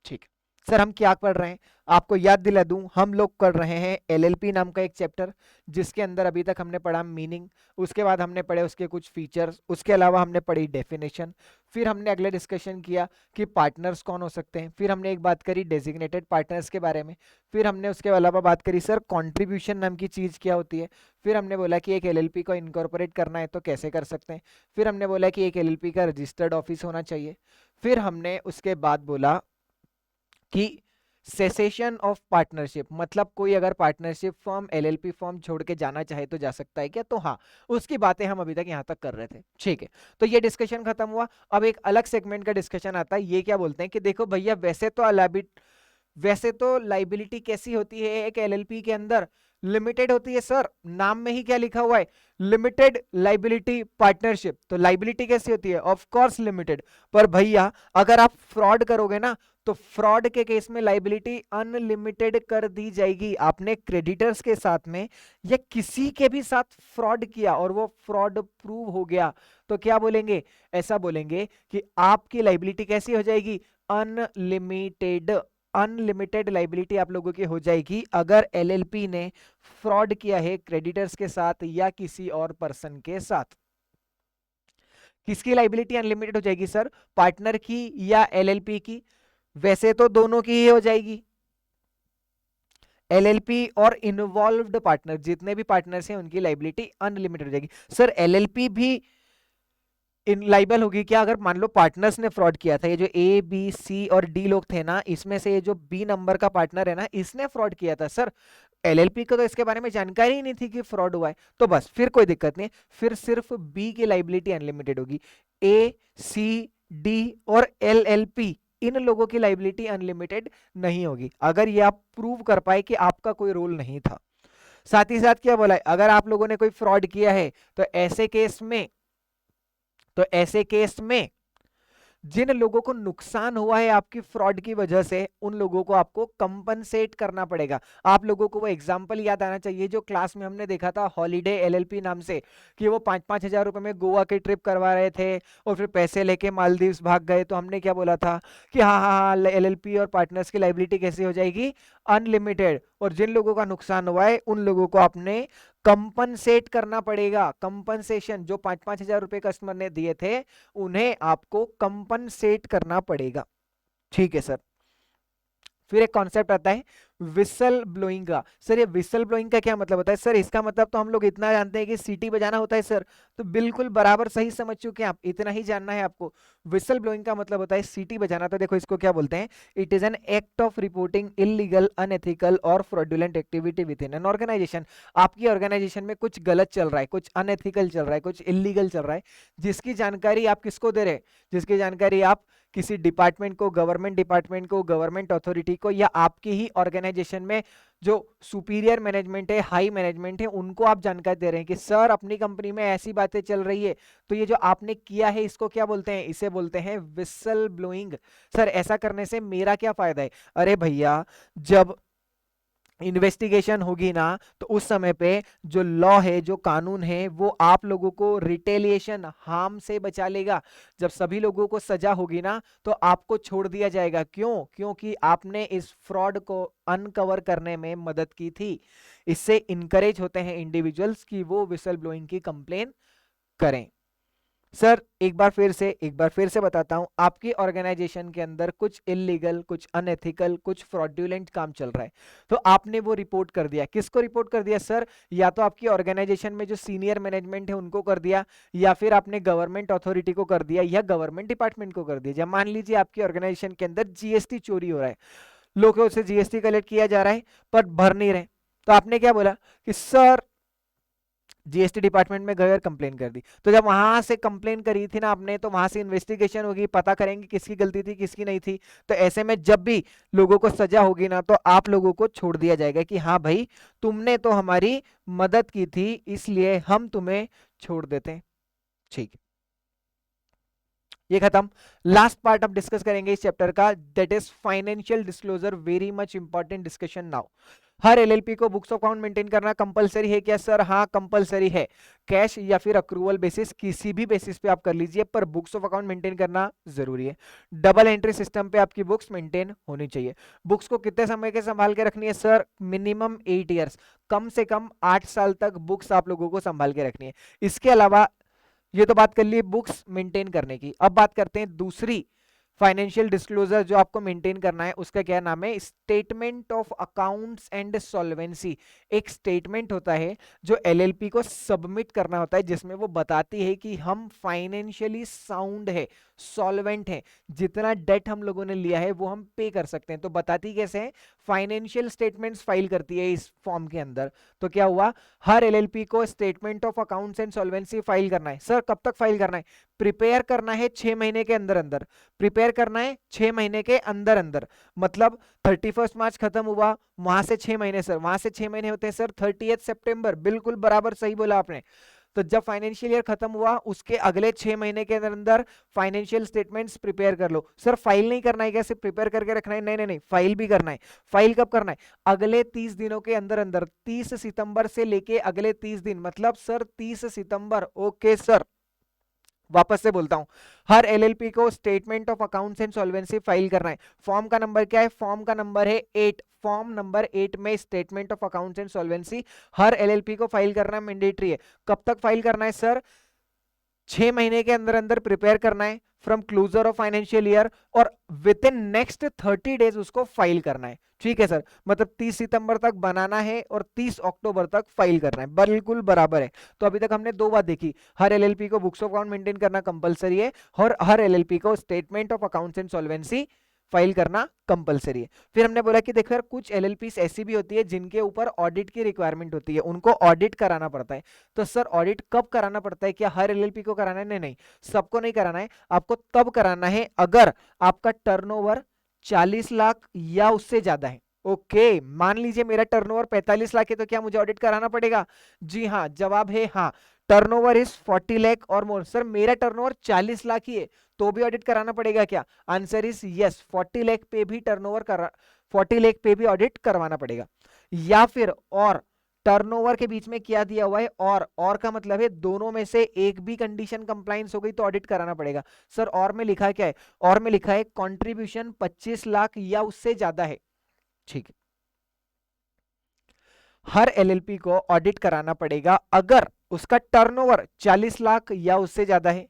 ठीक। सर हम क्या पढ़ रहे हैं? आपको याद दिला दूं, हम लोग कर रहे हैं एलएलपी नाम का एक चैप्टर, जिसके अंदर अभी तक हमने पढ़ा मीनिंग, उसके बाद हमने पढ़े उसके कुछ फीचर्स, उसके अलावा हमने पढ़ी डेफिनेशन, फिर हमने अगले डिस्कशन किया कि पार्टनर्स कौन हो सकते हैं, फिर हमने एक बात करी डेजिग्नेटेड पार्टनर्स के बारे में, फिर हमने उसके अलावा बात करी सर कॉन्ट्रीब्यूशन नाम की चीज़ क्या होती है, फिर हमने बोला कि एक एलएलपी को इनकॉर्पोरेट करना है तो कैसे कर सकते हैं, फिर हमने बोला कि एक एलएलपी का रजिस्टर्ड ऑफिस होना चाहिए, फिर हमने उसके बाद बोला कि सेसेशन ऑफ पार्टनरशिप, मतलब कोई अगर पार्टनरशिप फॉर्म एलएलपी फॉर्म छोड़ के जाना चाहे तो जा सकता है क्या? तो हाँ, उसकी बातें हम अभी तक यहाँ तक कर रहे थे। ठीक है, तो ये डिस्कशन खत्म हुआ। अब एक अलग सेगमेंट का डिस्कशन आता है। ये क्या बोलते हैं कि देखो भैया, वैसे तो लाइबिलिटी कैसी होती है एक एलएलपी के अंदर? लिमिटेड होती है सर, नाम में ही क्या लिखा हुआ है? Limited liability partnership. तो लाइबिलिटी कैसी होती है? Of course limited. पर भैया अगर आप फ्रॉड करोगे ना, तो फ्रॉड के केस में लाइबिलिटी अनलिमिटेड कर दी जाएगी। आपने क्रेडिटर्स के साथ में या किसी के भी साथ फ्रॉड किया और वो फ्रॉड प्रूव हो गया, तो क्या बोलेंगे? ऐसा बोलेंगे कि आपकी लाइबिलिटी कैसी हो जाएगी? अनलिमिटेड। अनलिमिटेड लाइबिलिटी आप लोगों की हो जाएगी अगर एलएलपी ने फ्रॉड किया है क्रेडिटर्स के साथ या किसी और पर्सन के साथ। किसकी लाइबिलिटी अनलिमिटेड हो जाएगी सर, पार्टनर की या एलएलपी की? वैसे तो दोनों की ही हो जाएगी, एलएलपी और इन्वॉल्व्ड पार्टनर, जितने भी पार्टनर्स हैं उनकी लाइबिलिटी अनलिमिटेड हो जाएगी। सर एलएलपी भी इन लाइबल होगी क्या अगर मान लो पार्टनर्स ने फ्रॉड किया था? ये जो ए बी सी और डी लोग थे ना, इसमें से ये जो बी नंबर का पार्टनर है ना, इसने फ्रॉड किया था सर, एलएलपी को तो इसके बारे में जानकारी ही नहीं थी कि फ्रॉड हुआ है, तो बस फिर कोई दिक्कत नहीं, फिर सिर्फ बी की लाइबिलिटी अनलिमिटेड होगी। ए सी डी और एलएलपी इन लोगों की लाइबिलिटी अनलिमिटेड नहीं होगी अगर ये आप प्रूव कर पाए कि आपका कोई रोल नहीं था। साथ ही साथ क्या बोला है, अगर आप लोगों ने कोई फ्रॉड किया है तो ऐसे केस में जिन लोगों को नुकसान हुआ है आपकी फ्रॉड की वजह से, उन लोगों को आपको कंपनसेट करना पड़ेगा। आप लोगों को वो एग्जांपल याद आना चाहिए जो क्लास में हमने देखा था हॉलीडे एलएलपी नाम से, कि वो 5-5 हजार रुपए में गोवा की ट्रिप करवा रहे थे और फिर पैसे लेके मालदीव्स भाग गए। तो हमने क्या बोला था कि हाँ हाँ हाँ, एलएलपी और पार्टनर्स की लाइबिलिटी कैसी हो जाएगी, अनलिमिटेड, और जिन लोगों का नुकसान हुआ है उन लोगों को आपने कंपनसेट करना पड़ेगा। कंपनसेशन जो 5-5 हजार रुपए कस्टमर ने दिए थे उन्हें आपको कंपनसेट करना पड़ेगा। ठीक है सर। फिर एक कॉन्सेप्ट आता है विसल ब्लोइंग का। सर ये विसल ब्लोइंग का क्या मतलब होता है? सर इसका मतलब तो हम लोग इतना जानते हैं कि सीटी बजाना होता है सर, तो बिल्कुल बराबर सही समझ चुके हैं आप, इतना ही जानना है आपको। विसल ब्लोइंग का मतलब होता है सीटी बजाना। तो देखो इसको क्या बोलते हैं, it is an act of reporting illegal unethical और fraudulent activity within an organisation. आपकी ऑर्गेनाइजेशन में कुछ गलत चल रहा है, कुछ अनएथिकल चल रहा है, कुछ इलीगल चल रहा है, जिसकी जानकारी आप किसको दे रहे हैं? जिसकी जानकारी आप किसी डिपार्टमेंट को, गवर्नमेंट डिपार्टमेंट को, गवर्नमेंट अथॉरिटी को, या आपकी ही ऑर्गेनाइजेशन में जो सुपीरियर मैनेजमेंट है, हाई मैनेजमेंट है, उनको आप जानकारी दे रहे हैं कि सर अपनी कंपनी में ऐसी बातें चल रही है, तो ये जो आपने किया है इसको क्या बोलते हैं? इसे बोलते हैं विसल ब्लोइंग। सर ऐसा करने से मेरा क्या फायदा है? अरे भैया जब इन्वेस्टिगेशन होगी ना, तो उस समय पे जो लॉ है, जो कानून है, वो आप लोगों को रिटेलिएशन, हार्म से बचा लेगा। जब सभी लोगों को सजा होगी ना, तो आपको छोड़ दिया जाएगा। क्यों? क्योंकि आपने इस फ्रॉड को अनकवर करने में मदद की थी। इससे इनकरेज होते हैं इंडिविजुअल्स कि वो विसल ब्लोइंग की कंप्लेन करें। सर एक बार फिर से बताता हूं, आपकी ऑर्गेनाइजेशन के अंदर कुछ इलीगल, कुछ अनएथिकल, कुछ फ्रॉडुलेंट काम चल रहा है, तो आपने वो रिपोर्ट कर दिया। किसको रिपोर्ट कर दिया सर? या तो आपकी ऑर्गेनाइजेशन में जो सीनियर मैनेजमेंट है उनको कर दिया, या फिर आपने गवर्नमेंट अथॉरिटी को कर दिया, या गवर्नमेंट डिपार्टमेंट को कर दिया। जब मान लीजिए आपकी ऑर्गेनाइजेशन के अंदर जीएसटी चोरी हो रहा है, लोगों से जीएसटी कलेक्ट किया जा रहा है पर भर नहीं रहे, तो आपने क्या बोला कि सर जीएसटी डिपार्टमेंट में गए और कंप्लेन कर दी। तो जब वहां से कंप्लेन करी थी ना आपने, तो वहां से इन्वेस्टिगेशन होगी, पता करेंगे किसकी गलती थी किसकी नहीं थी। तो ऐसे में जब भी लोगों को सजा होगी ना, तो आप लोगों को छोड़ दिया जाएगा कि हाँ भाई तुमने तो हमारी मदद की थी, इसलिए हम तुम्हें छोड़ देते हैं। ठीक, ये खत्म। लास्ट पार्ट अब डिस्कस करेंगे इस चैप्टर का, that is financial disclosure, very much important discussion now. Her LLP को बुक्स ऑफ अकाउंट मेंटेन करना कंपलसरी है क्या सर? हाँ कंपलसरी है। कैश या फिर अक्रूवल बेसिस, किसी भी बेसिस पे आप कर लीजिए, पर बुक्स ऑफ अकाउंट मेंटेन करना जरूरी है। डबल एंट्री सिस्टम पे आपकी बुक्स मेंटेन होनी चाहिए। बुक्स को कितने समय के संभाल के रखनी है सर? मिनिमम 8 ईयर्स, कम से कम 8 साल तक बुक्स आप लोगों को संभाल के रखनी है। इसके अलावा ये तो बात कर ली बुक्स मेंटेन करने की, अब बात करते हैं दूसरी फाइनेंशियल डिस्क्लोजर जो आपको मेंटेन करना है, उसका क्या नाम है? Statement of accounts and solvency. एक स्टेटमेंट होता है जो एलएलपी को सबमिट करना होता है, जिसमें वो बताती है कि हम फाइनेंशियली साउंड है, सॉल्वेंट है, जितना डेट हम लोगों ने लिया है वो हम पे कर सकते हैं। तो बताती कैसे है? फाइनेंशियल स्टेटमेंट्स फाइल करती है इस फॉर्म के अंदर। तो क्या हुआ, हर एलएलपी को statement of accounts and solvency file करना है। सर कब तक फाइल करना है? प्रिपेयर करना है 6 महीने के अंदर अंदर। प्रिपेयर करना है 6 महीने के अंदर अंदर, मतलब 31 मार्च खत्म हुआ, वहां से 6 महीने सर, वहां से 6 महीने होते हैं सर 30 सितंबर, बिल्कुल बराबर सही बोला आपने। तो जब फाइनेंशियल ईयर खत्म हुआ उसके अगले 6 महीने के अंदर अंदर फाइनेंशियल स्टेटमेंट्स प्रिपेयर कर लो। सर फाइल नहीं करना है क्या, सिर्फ प्रिपेयर करके रखना है? नहीं नहीं नहीं, फाइल भी करना है। फाइल कब करना है? अगले 30 दिनों के अंदर अंदर, 30 सितंबर से लेके अगले 30 दिन, मतलब सर 30 सितंबर। ओके सर, वापस से बोलता हूं, हर एलएलपी को statement of accounts and solvency file करना है। फॉर्म का नंबर क्या है? फॉर्म का नंबर है 8। फॉर्म नंबर 8 में statement of accounts and solvency her LLP को फाइल करना मैंडेटरी है। कब तक फाइल करना है सर? 6 महीने के अंदर अंदर प्रिपेयर करना है from closure of financial year, और विद इन नेक्स्ट 30 डेज उसको फाइल करना है। ठीक है सर, मतलब 30 सितंबर तक बनाना है और 30 अक्टूबर तक फाइल करना है, बिल्कुल बराबर है। तो अभी तक हमने 2 बात देखी, हर एलएलपी को बुक्स ऑफ अकाउंट मेंटेन करना कंपलसरी है और हर एलएलपी को statement of accounts and solvency file करना कंपलसरी है। फिर हमने बोला कि देखो यार, कुछ एलएलपीस ऐसी भी होती है जिनके ऊपर ऑडिट की रिक्वायरमेंट होती है, उनको ऑडिट कराना पड़ता है। तो सर ऑडिट कब कराना पड़ता है? क्या हर एलएलपी को कराना है? नहीं नहीं, सबको नहीं कराना है। आपको तब कराना है अगर आपका टर्नओवर 40 लाख या उससे ज्यादा है। ओके, मान लीजिए मेरा टर्नओवर 45 लाख है, तो क्या मुझे ऑडिट कराना पड़ेगा? जी हाँ, जवाब है हाँ। टर्नओवर इज 40 लाख और मोर। सर मेरा टर्नओवर 40 लाख ही है, तो भी ऑडिट कराना पड़ेगा क्या? आंसर इज यस, 40 लाख पे भी टर्नओवर 40 लाख पे भी ऑडिट करवाना पड़ेगा। या फिर और टर्नओवर के बीच में क्या दिया हुआ है? और का मतलब है दोनों में से एक भी कंडीशन कंप्लाइंस हो गई तो ऑडिट कराना पड़ेगा। सर और में लिखा क्या है? और में लिखा है कंट्रीब्यूशन 25 लाख या उससे ज्यादा है। ठीक है, हर एलएलपी को ऑडिट कराना पड़ेगा अगर उसका टर्नओवर 40 लाख या उससे ज्यादा है,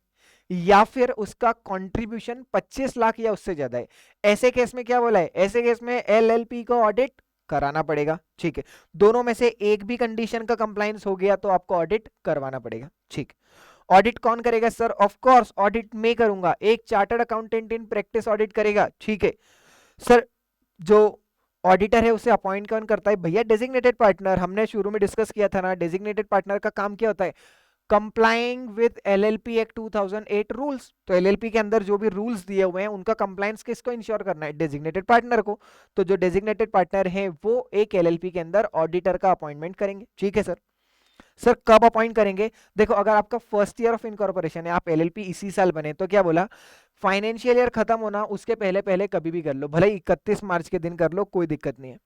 या फिर उसका कंट्रीब्यूशन 25 लाख या उससे ज्यादा है। ऐसे केस में क्या बोला है? ऐसे केस में एलएलपी को ऑडिट कराना पड़ेगा। ठीक है, दोनों में से एक भी कंडीशन का कंप्लायंस हो गया तो आपको ऑडिट करवाना पड़ेगा। ठीक, ऑडिट कौन करेगा सर? ऑफ कोर्स ऑडिट मैं करूंगा, एक chartered accountant in practice audit करेगा। ठीक है सर, जो ऑडिटर है उसे अपॉइंट कौन करता है? भैया डेजिग्नेटेड पार्टनर। हमने शुरू में डिस्कस किया था ना, डेजिग्नेटेड पार्टनर का काम क्या होता है? Complying with LLP act 2008 rules. तो एलएलपी के अंदर जो भी रूल्स दिए हुए हैं उनका कंप्लायंस किसको इंश्योर करना है? डेजिग्नेटेड पार्टनर को। तो जो डेजिग्नेटेड पार्टनर है वो एक एलएलपी के अंदर ऑडिटर का अपॉइंटमेंट करेंगे। ठीक है सर, सर कब अपॉइंट करेंगे? देखो, अगर आपका फर्स्ट ईयर ऑफ इनकॉर्पोरेशन है, आप एलएलपी इसी साल बने, तो क्या बोला? फाइनेंशियल ईयर खत्म होना उसके पहले पहले कभी भी कर लो, भले 31 मार्च के दिन कर लो, कोई दिक्कत नहीं है।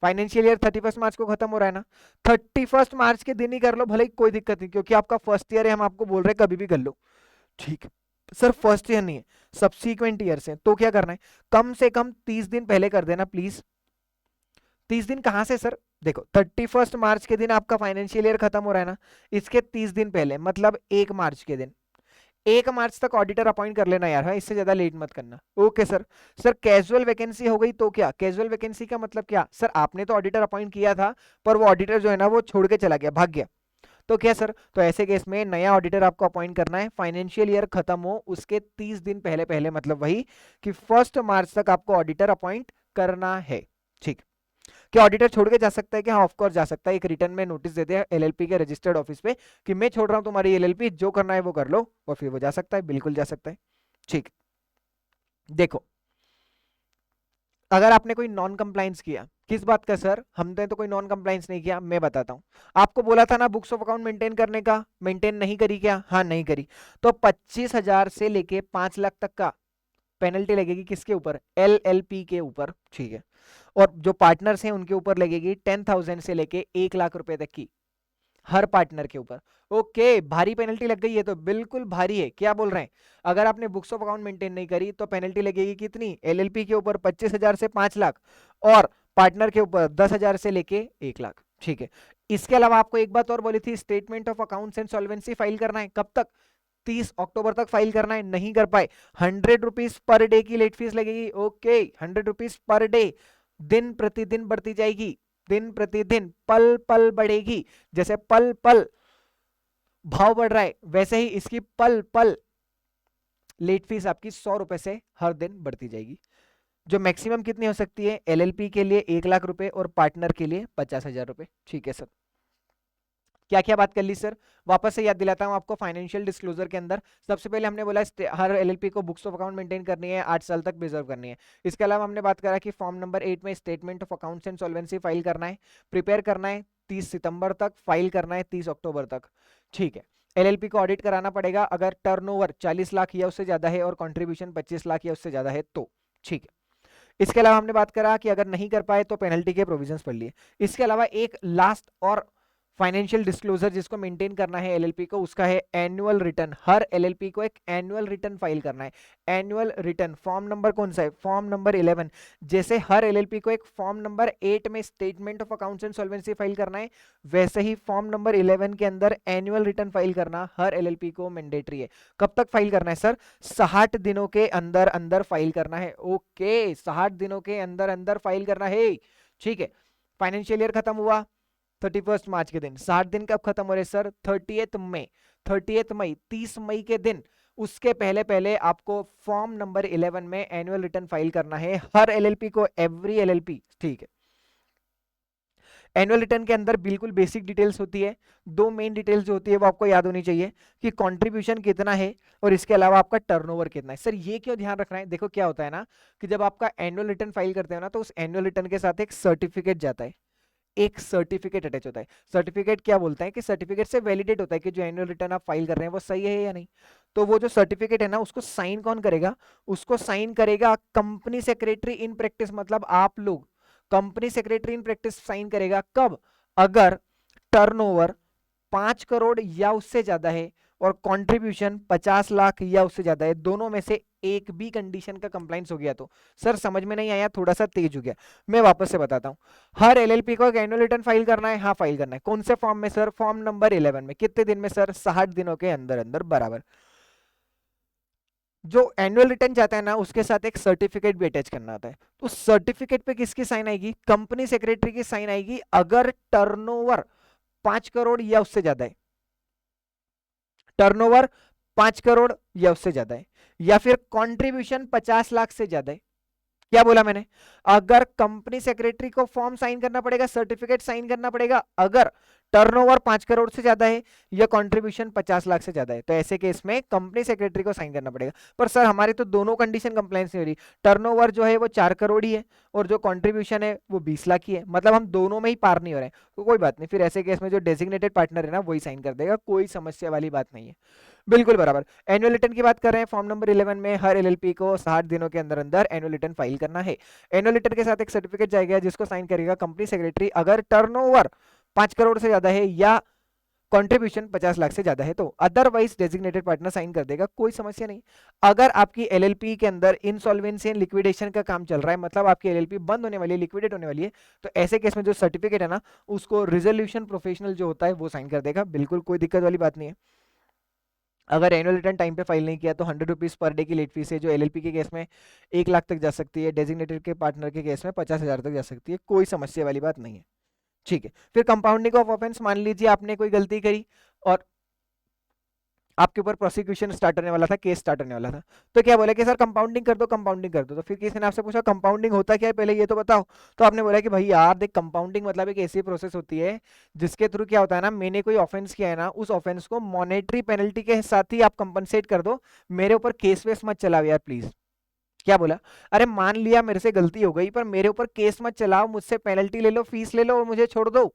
फाइनेंशियल ईयर 31 मार्च को खत्म हो रहा है ना, 31 मार्च के दिन ही कर लो, भले ही कोई दिक्कत नहीं, क्योंकि आपका फर्स्ट ईयर है, हम आपको बोल रहे हैं कभी भी कर लो। ठीक है सर, फर्स्ट ईयर नहीं है, सब्सीक्वेंट ईयर से, तो क्या करना है? कम से कम 30 दिन पहले कर देना प्लीज। 30 दिन कहां से सर? देखो, 31 मार्च के दिन आपका फाइनेंशियल ईयर खत्म हो रहा है ना, इसके 30 दिन पहले मतलब 1 मार्च के दिन, 1 मार्च तक ऑडिटर अपॉइंट कर लेना यार, है इससे ज्यादा लेट मत करना। Okay sir. Sir casual vacancy हो गई तो क्या? कैजुअल वैकेंसी का मतलब क्या? सर आपने तो ऑडिटर अपॉइंट किया था, पर वो ऑडिटर जो है ना वो छोड़ के चला गया, भाग गया, तो क्या सर? तो ऐसे केस में नया ऑडिटर आपको अपॉइंट करना है, फाइनेंशियल ईयर खत्म हो उसके 30 दिन पहले पहले, मतलब वही कि 1 मार्च तक आपको ऑडिटर अपॉइंट करना है। ठीक, क्या ऑडिटर छोड़ के जा सकता है? कि हाँ, ऑफ कोर्स जा सकता है। एक रिटर्न में नोटिस देते हैं एलएलपी के रजिस्टर्ड ऑफिस पे कि मैं छोड़ रहा हूं तुम्हारी एलएलपी, जो करना है वो कर लो, और फिर वो जा सकता है, बिल्कुल जा सकता है। ठीक, देखो, अगर आपने कोई नॉन कंप्लाइंस किया, किस बात का सर? हमने तो कोई नॉन कंप्लाइंस नहीं किया, मैं बताता हूं। आपको बोला था ना बुक्स ऑफ अकाउंट मेंटेन करने का, मेंटेन नहीं करी क्या? हाँ नहीं करी, तो 25,000 से लेके 5 लाख तक का पेनल्टी लगेगी। किसके ऊपर? एलएलपी के ऊपर। ठीक है, और जो पार्टनर्स हैं उनके ऊपर लगेगी 10,000 से लेके 1 लाख रुपए तक की, हर पार्टनर के ऊपर। ओके, भारी पेनल्टी लग गई है, तो बिल्कुल भारी है। क्या बोल रहे हैं? अगर आपने बुक्स ऑफ अकाउंट मेंटेन नहीं करी तो पेनल्टी लगेगी कितनी? एलएलपी के ऊपर 25,000 से 5 लाख, और पार्टनर के ऊपर 10,000 से लेके 1 लाख। ठीक है, इसके अलावा आपको एक बात और बोली थी, statement of accounts and solvency file करना है। कब तक? 30 अक्टूबर तक फाइल करना है। नहीं कर पाए, 100 रुपीज पर डे की लेट फीस लगेगी। ओके, 100 रुपीज पर डे, दिन प्रतिदिन बढ़ती जाएगी, दिन प्रतिदिन, पल पल बढ़ेगी। जैसे पल पल भाव बढ़ रहा है, वैसे ही इसकी पल पल लेट फीस आपकी 100 रुपए से हर दिन बढ़ती जाएगी। जो मैक्सिमम कितनी हो सकती है? एलएलपी के लिए 1 लाख रुपए और पार्टनर के लिए 50,000 रुपए। ठीक है सर, क्या क्या बात कर ली सर? वापस से याद दिलाता हूं आपको। फाइनेंशियल डिस्क्लोजर के अंदर सबसे पहले हमने बोला हर एलएलपी को बुक्स ऑफ अकाउंट मेंटेन करनी है, 8 साल तक प्रिजर्व करनी है। इसके अलावा हमने बात करा कि फॉर्म नंबर 8 में statement of accounts and solvency file करना है, प्रिपेयर करना है 30 सितंबर तक, फाइल करना है 30 अक्टूबर तक। ठीक है, एलएलपी को ऑडिट कराना पड़ेगा अगर टर्नओवर 40 लाख या उससे ज्यादा है और कंट्रीब्यूशन 25 लाख या उससे ज्यादा है तो। ठीक है, इसके अलावा हमने बात करा कि अगर नहीं कर पाए तो पेनल्टी के प्रोविजंस पढ़ लिए। इसके अलावा एक लास्ट और फाइनेंशियल डिस्क्लोजर जिसको मेंटेन करना है एलएलपी को, उसका है एनुअल रिटर्न। हर एलएलपी को एक एनुअल रिटर्न फाइल करना है। एनुअल रिटर्न फॉर्म नंबर कौन सा है? Form number 11। जैसे हर एलएलपी को एक फॉर्म नंबर 8 में statement of accounts and solvency file करना है, वैसे ही फॉर्म नंबर 11 के अंदर एनुअल रिटर्न फाइल करना हर एलएलपी को मैंडेटरी है। कब तक फाइल करना है सर? 60 दिनों के अंदर अंदर फाइल करना है। ओके, 60 दिनों के अंदर अंदर फाइल करना है। ठीक है, फाइनेंशियल ईयर खत्म हुआ 31 मार्च के दिन। 60 दिन कब खत्म हो रहे सर? 30 मई। 30 मई, 30 मई के दिन, उसके पहले पहले आपको फॉर्म नंबर 11 में एनुअल रिटर्न फाइल करना है हर एलएलपी को, एवरी एलएलपी। ठीक है, एनुअल रिटर्न के अंदर बिल्कुल बेसिक डिटेल्स होती है। दो मेन डिटेल्स जो होती है वो आपको याद होनी चाहिए कि कंट्रीब्यूशन कितना है और इसके अलावा आपका टर्नओवर कितना है। सर ये क्यों ध्यान रखना है? देखो क्या होता है ना कि जब आपका एनुअल रिटर्न फाइल करते हो ना, तो उस एनुअल रिटर्न के साथ एक सर्टिफिकेट जाता है, एक सर्टिफिकेट अटैच होता है। सर्टिफिकेट क्या बोलता है कि सर्टिफिकेट से वैलिडेट होता है कि जो एनुअल रिटर्न आप फाइल कर रहे हैं वो सही है या नहीं। तो वो जो सर्टिफिकेट है ना, उसको साइन कौन करेगा? उसको साइन करेगा कंपनी सेक्रेटरी इन प्रैक्टिस, मतलब आप लोग। Company secretary in practice sign करेगा कब? अगर टर्नओवर 5 करोड़ या उससे ज्यादा है और कंट्रीब्यूशन 50 लाख या उससे ज्यादा है, दोनों में से एक भी कंडीशन का कंप्लाइंस हो गया तो। सर समझ में नहीं आया, थोड़ा सा तेज हो गया, मैं वापस से बताता हूं। हर एलएलपी को एक एनुअल रिटर्न फाइल करना है। हाँ फाइल करना है। कौन से फॉर्म में सर? फॉर्म नंबर 11 में। कितने दिन में सर? 60 दिनों के अंदर अंदर बराबर। जो एनुअल रिटर्न जाता है ना, उसके साथ एक सर्टिफिकेट भी अटैच करना आता है। तो सर्टिफिकेट पे किसकी साइन आएगी? कंपनी सेक्रेटरी की साइन आएगी अगर टर्नओवर 5 करोड़ या उससे ज्यादा है। टर्नओवर 5 करोड़ या उससे ज्यादा है, या फिर कंट्रीब्यूशन 50 लाख से ज्यादा है। क्या बोला मैंने? अगर कंपनी सेक्रेटरी को फॉर्म साइन करना पड़ेगा, सर्टिफिकेट साइन करना पड़ेगा अगर टर्नओवर 5 करोड़ से ज्यादा है या कंट्रीब्यूशन 50 लाख से ज्यादा है, तो ऐसे केस में कंपनी सेक्रेटरी को साइन करना पड़ेगा। पर सर हमारी तो दोनों कंडीशन कंप्लायंस नहीं हो रही। टर्नओवर जो है वो 4 करोड़ ही है और जो कंट्रीब्यूशन है वो 20 लाख ही है, मतलब हम दोनों में ही पार नहीं हो रहे हैं। तो कोई बात नहीं, फिर ऐसे केस में जो डेजिग्नेटेड पार्टनर है ना वही साइन कर देगा, कोई समस्या वाली बात नहीं है। बिल्कुल बराबर। एनुअल रिटर्न की बात कर रहे हैं, फॉर्म नंबर 11 में हर एलएलपी को 60 दिनों के अंदर अंदर एनुअल रिटर्न फाइल करना है। एनुअल रिटर्न के साथ एक सर्टिफिकेट जाएगा जिसको साइन करेगा कंपनी सेक्रेटरी अगर टर्नओवर 5 करोड़ से ज्यादा है या कंट्रीब्यूशन 50 लाख से ज्यादा है तो। अदरवाइज डेजिग्नेटेड पार्टनर साइन कर देगा, कोई समस्या नहीं। अगर आपकी एलएलपी के अंदर इंसॉल्वेंसी एंड लिक्विडेशन का काम चल रहा है, मतलब आपकी एलएलपी बंद होने वाली है, लिक्विडेट होने वाली है, तो ऐसे केस में जो सर्टिफिकेट है ना, उसको रिजोल्यूशन प्रोफेशनल जो होता है वो साइन कर देगा। बिल्कुल कोई दिक्कत वाली बात नहीं है। अगर एनुअल रिटर्न टाइम पे फाइल नहीं किया तो 100 रुपीज पर डे की लेट फीस है, जो एलएलपी के केस में 1 लाख तक जा सकती है, डेजिग्नेटेड के पार्टनर के केस में 50,000 तक जा सकती है, कोई समस्या वाली बात नहीं है। ठीक है, फिर कंपाउंडिंग ऑफ ऑफेंस, मान लीजिए आपने कोई गलती करी और आपके ऊपर प्रोसिक्यूशन स्टार्ट होने वाला था, केस स्टार्ट होने वाला था, तो क्या बोला कि सर कंपाउंडिंग कर दो, कंपाउंडिंग कर दो। तो फिर किसी ने आपसे पूछा कंपाउंडिंग होता क्या है, पहले ये तो बताओ। तो आपने बोला कि भाई यार देख, कंपाउंडिंग मतलब एक ऐसी प्रोसेस होती है जिसके थ्रू क्या होता है ना, मैंने कोई ऑफेंस किया है ना, उस ऑफेंस को मॉनेटरी पेनल्टी के साथ ही आप कंपनसेट कर दो, मेरे ऊपर केस वेस मत चलाओ यार प्लीज। क्या बोला? अरे मान लिया मेरे से गलती हो गई, पर मेरे ऊपर केस मत चलाओ, मुझसे पेनल्टी ले लो, फीस ले लो और मुझे छोड़ दो।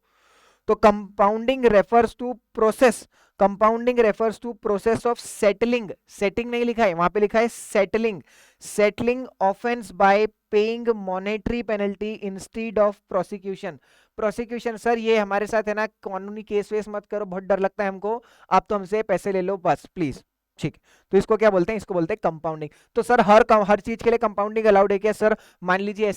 तो compounding refers to process, compounding refers to process of settling, setting नहीं लिखा है वहां पे, लिखा है settling, settling offence by paying monetary penalty instead of prosecution. Prosecution sir ये हमारे साथ है ना, कानूनी केस वेस मत करो, बहुत डर लगता है हमको, आप तो हमसे पैसे ले लो बस प्लीज। ठीक, तो इसको क्या बोलते हैं? इसको बोलते हैं कंपाउंडिंग। तो सर हर चीज के लिए कंपाउंडिंग अलाउड है क्या सर? मान लीजिए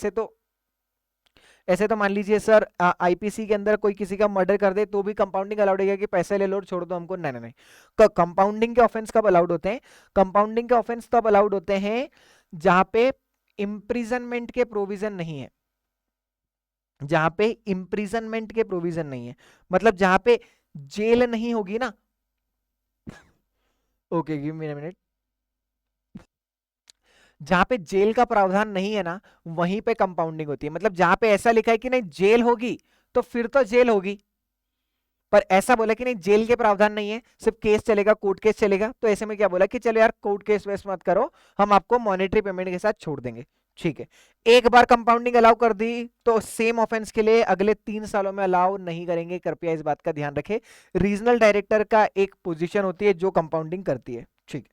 ऐसे तो मान लीजिए सर आईपीसी के अंदर कोई किसी का मर्डर कर दे तो भी कंपाउंडिंग अलाउड है कि पैसे ले लो और छोड़ दो हमको? नहीं नहीं नहीं, कंपाउंडिंग के ऑफेंस कब अलाउड होते हैं? कंपाउंडिंग के ऑफेंस तब अलाउड होते हैं जहां पे इम्प्रिजनमेंट के प्रोविजन नहीं है, जहां पे इम्प्रिजनमेंट के प्रोविजन नहीं है, मतलब जहां पे जेल नहीं होगी ना। Okay give me a minute. जहां पे जेल का प्रावधान नहीं है ना, वहीं पे कंपाउंडिंग होती है। मतलब जहां पे ऐसा लिखा है कि नहीं जेल होगी, तो फिर तो जेल होगी, पर ऐसा बोला कि नहीं जेल के प्रावधान नहीं है, सिर्फ केस चलेगा, कोर्ट केस चलेगा, तो ऐसे में क्या बोला कि चलो यार कोर्ट केस वेस मत करो, हम आपको मॉनेटरी पेमेंट के साथ छोड़ देंगे। ठीक है, एक बार कंपाउंडिंग अलाउ कर दी तो सेम ऑफेंस के लिए अगले 3 सालों में अलाउ नहीं करेंगे, कृपया इस बात का ध्यान रखें। रीजनल डायरेक्टर का एक पोजीशन होती है जो कंपाउंडिंग करती है। ठीक है,